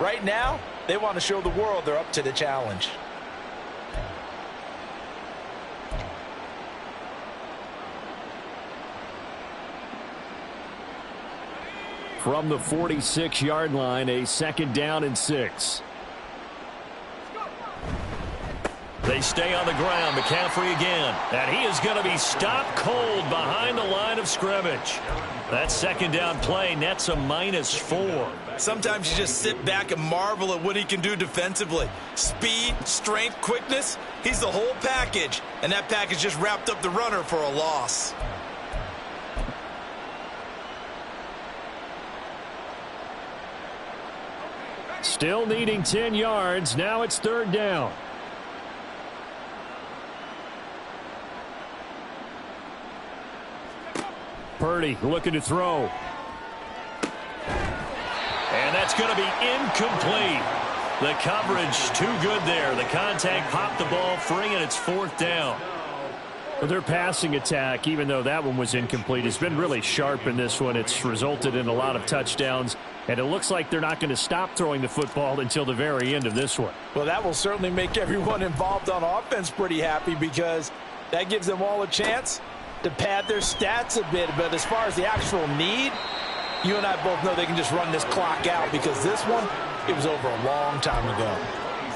Right now, they want to show the world they're up to the challenge. From the 46-yard line, a 2nd down and 6. They stay on the ground. McCaffrey again. And he is going to be stopped cold behind the line of scrimmage. That 2nd down play nets a -4. Sometimes you just sit back and marvel at what he can do defensively. Speed, strength, quickness. He's the whole package. And that package just wrapped up the runner for a loss. Still needing 10 yards. Now it's 3rd down. Purdy looking to throw. And that's going to be incomplete. The coverage too good there. The contact popped the ball free, and it's 4th down. Well, their passing attack, even though that one was incomplete, has been really sharp in this one. It's resulted in a lot of touchdowns, and it looks like they're not going to stop throwing the football until the very end of this one. Well, that will certainly make everyone involved on offense pretty happy because that gives them all a chance to pad their stats a bit. But as far as the actual need, you and I both know they can just run this clock out because this one, it was over a long time ago.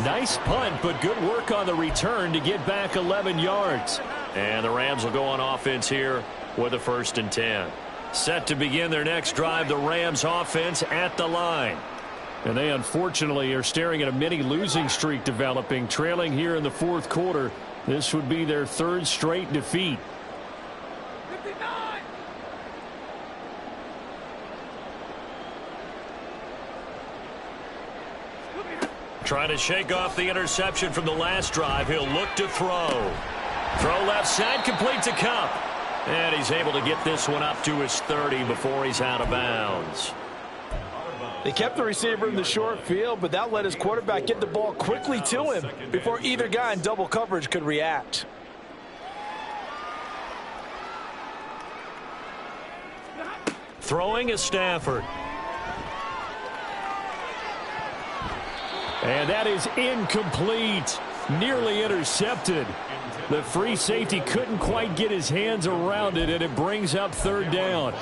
Nice punt, but good work on the return to get back 11 yards. And the Rams will go on offense here with a 1st and 10. Set to begin their next drive, the Rams offense at the line. And they unfortunately are staring at a mini losing streak developing, trailing here in the 4th quarter. This would be their 3rd straight defeat. Trying to shake off the interception from the last drive. He'll look to throw. Throw left side, complete to Kupp. And he's able to get this one up to his 30 before he's out of bounds. They kept the receiver in the short field, but that let his quarterback get the ball quickly to him before either guy in double coverage could react. Throwing is Stafford. And that is incomplete. Nearly intercepted. The free safety couldn't quite get his hands around it, and it brings up 3rd down.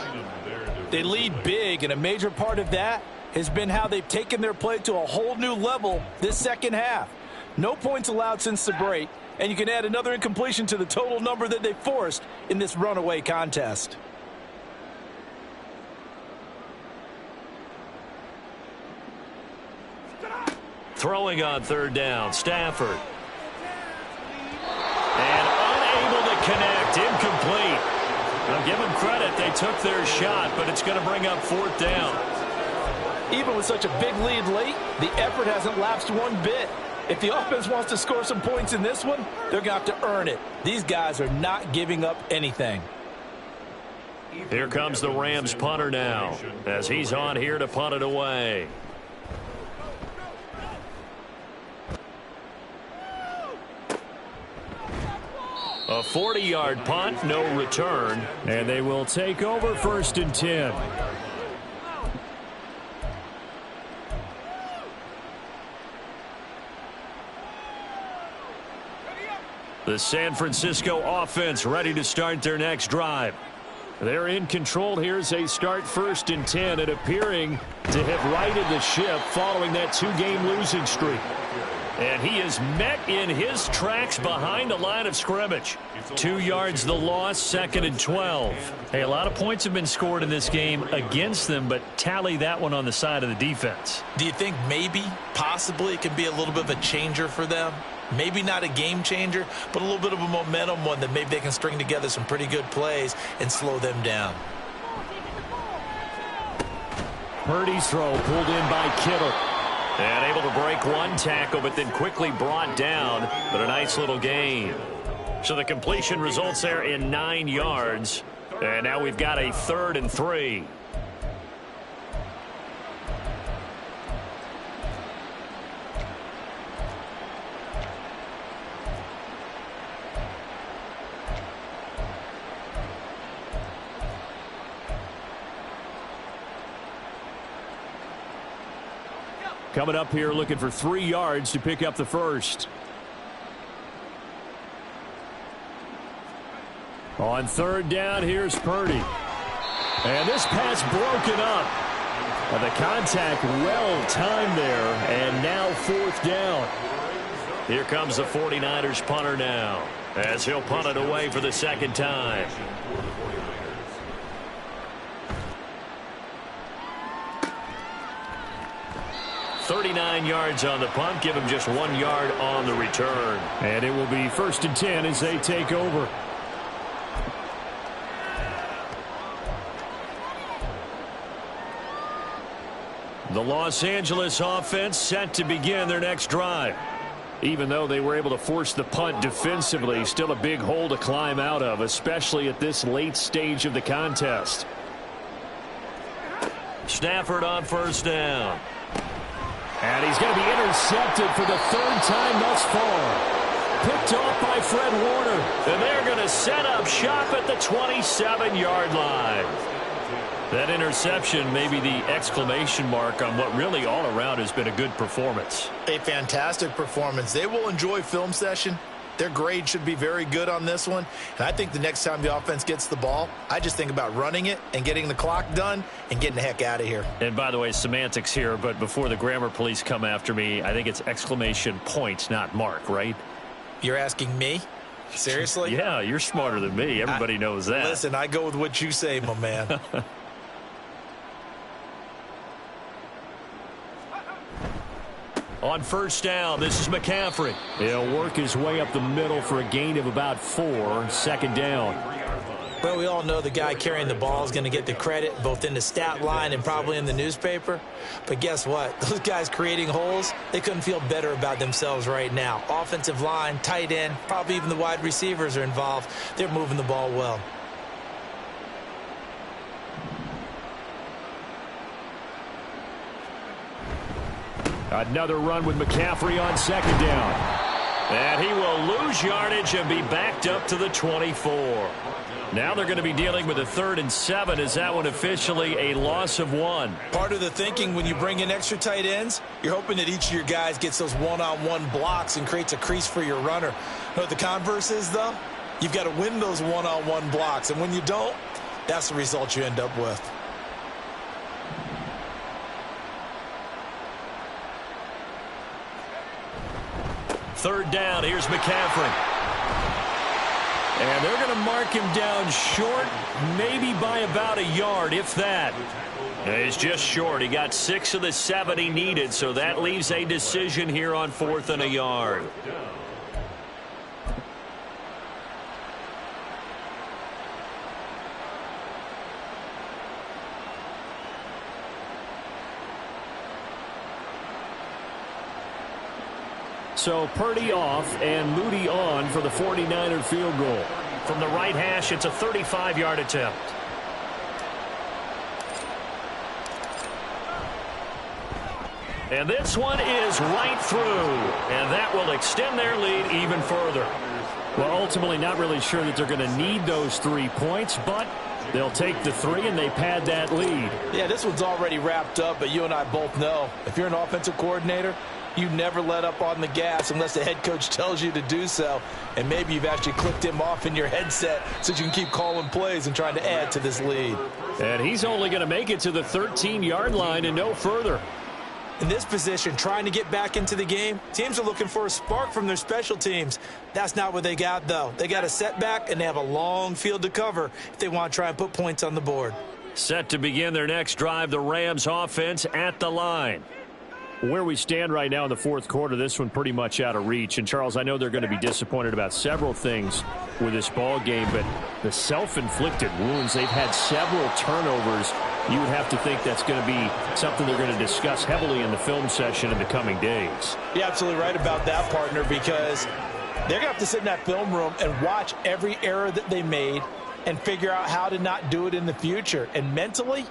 They lead big, and a major part of that has been how they've taken their play to a whole new level this second half. No points allowed since the break, and you can add another incompletion to the total number that they forced in this runaway contest. Throwing on third down, Stafford. And unable to connect, incomplete. Now give them credit, they took their shot, but it's going to bring up fourth down. Even with such a big lead late, the effort hasn't lapsed one bit. If the offense wants to score some points in this one, they're going to have to earn it. These guys are not giving up anything. Here comes the Rams punter now, as he's on here to punt it away. A 40-yard punt, no return, and they will take over 1st and 10. The San Francisco offense ready to start their next drive. They're in control here as they start 1st and 10 and appearing to have righted the ship following that 2-game losing streak. And he is met in his tracks behind the line of scrimmage. 2 yards the loss, 2nd and 12. Hey, a lot of points have been scored in this game against them, but tally that one on the side of the defense. Do you think maybe, possibly, it can be a little bit of a changer for them? Maybe not a game changer, but a little bit of a momentum one that maybe they can string together some pretty good plays and slow them down. Purdy's throw pulled in by Kittle. And able to break one tackle, but then quickly brought down. But a nice little gain. So the completion results there in 9 yards. And now we've got a 3rd and 3. Coming up here looking for 3 yards to pick up the first. On 3rd down, here's Purdy. And this pass broken up. And the contact well timed there. And now 4th down. Here comes the 49ers punter now, as he'll punt it away for the 2nd time. 39 yards on the punt, give him just 1 yard on the return. And it will be 1st and 10 as they take over. The Los Angeles offense set to begin their next drive. Even though they were able to force the punt defensively, still a big hole to climb out of, especially at this late stage of the contest. Stafford on 1st down. And he's going to be intercepted for the 3rd time thus far. Picked off by Fred Warner. And they're going to set up shop at the 27-yard line. That interception may be the exclamation mark on what really all around has been a good performance. A fantastic performance. They will enjoy film session. Their grade should be very good on this one. And I think the next time the offense gets the ball, I just think about running it and getting the clock done and getting the heck out of here. And by the way, semantics here, but before the grammar police come after me, I think it's exclamation point, not mark, right? You're asking me? Seriously? Yeah, you're smarter than me. Everybody knows that. Listen, I go with what you say, my man. On 1st down, this is McCaffrey. He'll work his way up the middle for a gain of about 4. 2nd down. Well, we all know the guy carrying the ball is going to get the credit both in the stat line and probably in the newspaper. But guess what? Those guys creating holes, they couldn't feel better about themselves right now. Offensive line, tight end, probably even the wide receivers are involved. They're moving the ball well. Another run with McCaffrey on 2nd down. And he will lose yardage and be backed up to the 24. Now they're going to be dealing with a 3rd and 7. Is that one officially a loss of 1? Part of the thinking when you bring in extra tight ends, you're hoping that each of your guys gets those one-on-one blocks and creates a crease for your runner. You know what the converse is, though? You've got to win those one-on-one blocks. And when you don't, that's the result you end up with. 3rd down. Here's McCaffrey. And they're going to mark him down short, maybe by about a yard, if that. He's just short. He got 6 of the 7 he needed, so that leaves a decision here on 4th and a yard. So Purdy off and Moody on for the 49er field goal. From the right hash, it's a 35-yard attempt. And this one is right through. And that will extend their lead even further. Well, ultimately not really sure that they're going to need those 3 points, but they'll take the 3 and they pad that lead. Yeah, this one's already wrapped up, but you and I both know if you're an offensive coordinator, you never let up on the gas unless the head coach tells you to do so. And maybe you've actually clicked him off in your headset so you can keep calling plays and trying to add to this lead. And he's only going to make it to the 13-yard line and no further. In this position, trying to get back into the game, teams are looking for a spark from their special teams. That's not what they got, though. They got a setback, and they have a long field to cover if they want to try and put points on the board. Set to begin their next drive, the Rams offense at the line. Where we stand right now in the 4th quarter, this one pretty much out of reach. And, Charles, I know they're going to be disappointed about several things with this ball game, but the self-inflicted wounds, they've had several turnovers. You would have to think that's going to be something they're going to discuss heavily in the film session in the coming days. You're absolutely right about that, partner, because they're going to have to sit in that film room and watch every error that they made and figure out how to not do it in the future. And mentally,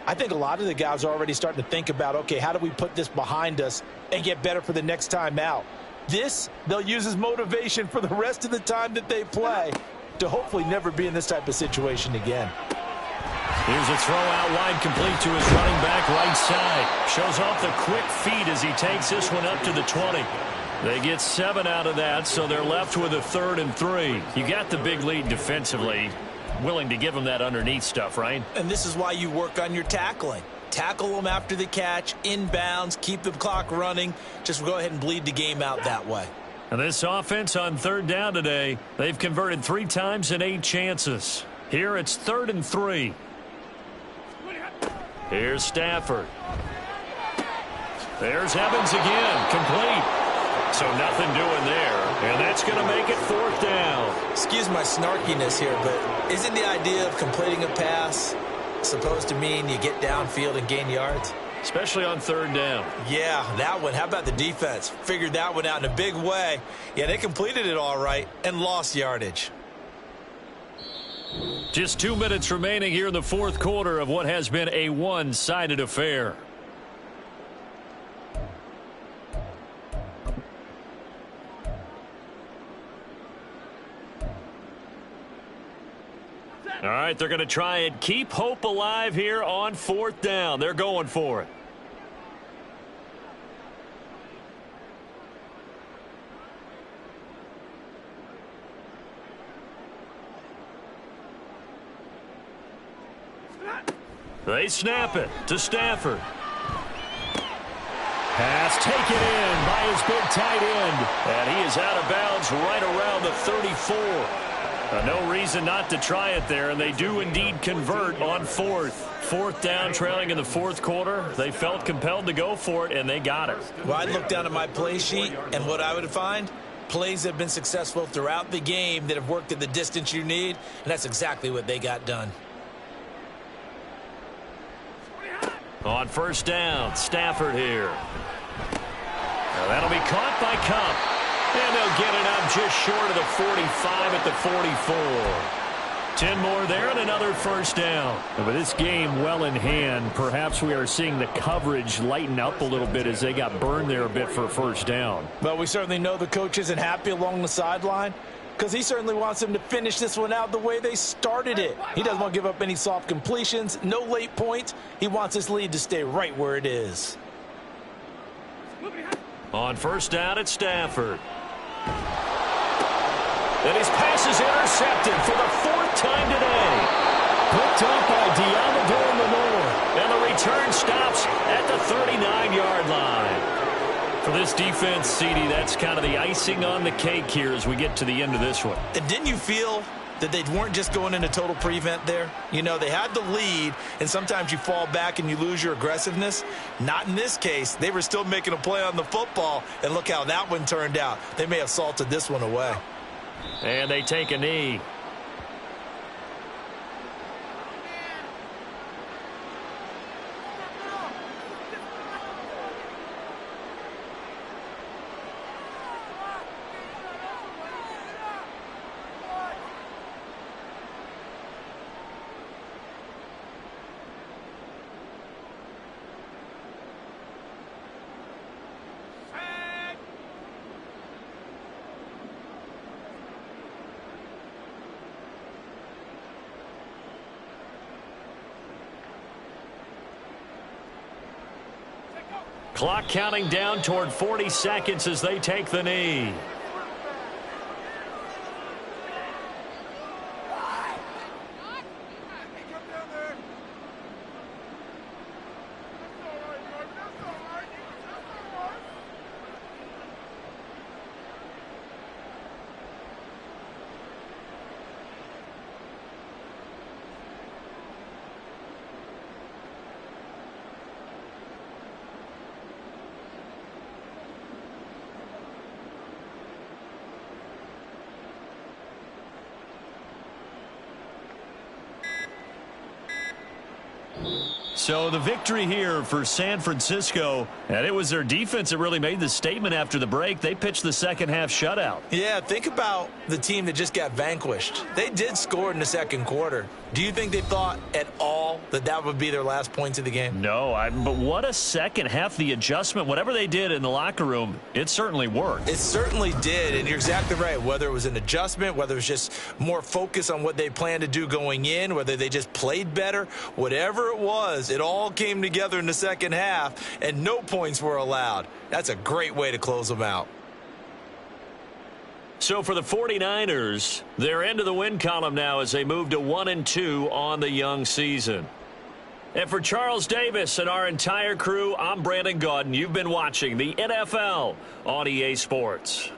I think a lot of the guys are already starting to think about, okay, how do we put this behind us and get better for the next time out? This, they'll use as motivation for the rest of the time that they play to hopefully never be in this type of situation again. Here's a throw out wide, complete to his running back right side. Shows off the quick feet as he takes this one up to the 20. They get 7 out of that, so they're left with a 3rd and 3. You got the big lead defensively. Willing to give them that underneath stuff, right? And this is why you work on your tackling. Tackle them after the catch, inbounds, keep the clock running. Just go ahead and bleed the game out that way. And this offense on 3rd down today, they've converted 3 times in 8 chances. Here it's 3rd and 3. Here's Stafford. There's Evans again, complete. So nothing doing there, and that's going to make it 4th down. Excuse my snarkiness here, but isn't the idea of completing a pass supposed to mean you get downfield and gain yards? Especially on 3rd down. Yeah, that one. How about the defense? Figured that one out in a big way. Yeah, they completed it all right and lost yardage. Just 2 minutes remaining here in the 4th quarter of what has been a one-sided affair. All right, they're going to try and keep hope alive here on 4th down. They're going for it. They snap it to Stafford. Pass taken in by his big tight end. And he is out of bounds right around the 34. No reason not to try it there, and they do indeed convert on 4th. 4th down, trailing in the 4th quarter. They felt compelled to go for it, and they got it. Well, I'd look down at my play sheet, and what I would find, plays that have been successful throughout the game that have worked at the distance you need, and that's exactly what they got done. On 1st down, Stafford here. Now that'll be caught by Cup. And they'll get it up just short of the 45 at the 44. 10 more there and another 1st down. And with this game well in hand, perhaps we are seeing the coverage lighten up a little bit as they got burned there a bit for a 1st down. Well, we certainly know the coach isn't happy along the sideline because he certainly wants them to finish this one out the way they started it. He doesn't want to give up any soft completions, no late points. He wants his lead to stay right where it is. On 1st down, it's Stafford. And his pass is intercepted for the 4th time today. Picked up by Diamador Lenore. And the return stops at the 39-yard line. For this defense, CD, that's kind of the icing on the cake here as we get to the end of this one. And didn't you feel that they weren't just going into total prevent there? You know, they had the lead, and sometimes you fall back and you lose your aggressiveness. Not in this case. They were still making a play on the football, and look how that one turned out. They may have salted this one away. And they take a knee. Clock counting down toward 40 seconds as they take the knee. So the victory here for San Francisco, and it was their defense that really made the statement after the break. They pitched the second half shutout. Yeah, think about the team that just got vanquished. They did score in the second quarter. Do you think they thought at all that that would be their last points of the game? No, but what a second half. The adjustment, whatever they did in the locker room, it certainly worked. It certainly did, and you're exactly right. Whether it was an adjustment, whether it was just more focus on what they planned to do going in, whether they just played better, whatever it was, it all came together in the second half, and no points were allowed. That's a great way to close them out. So for the 49ers, they're into the win column now as they move to 1-2 on the young season. And for Charles Davis and our entire crew, I'm Brandon Gaudin. You've been watching the NFL on EA Sports.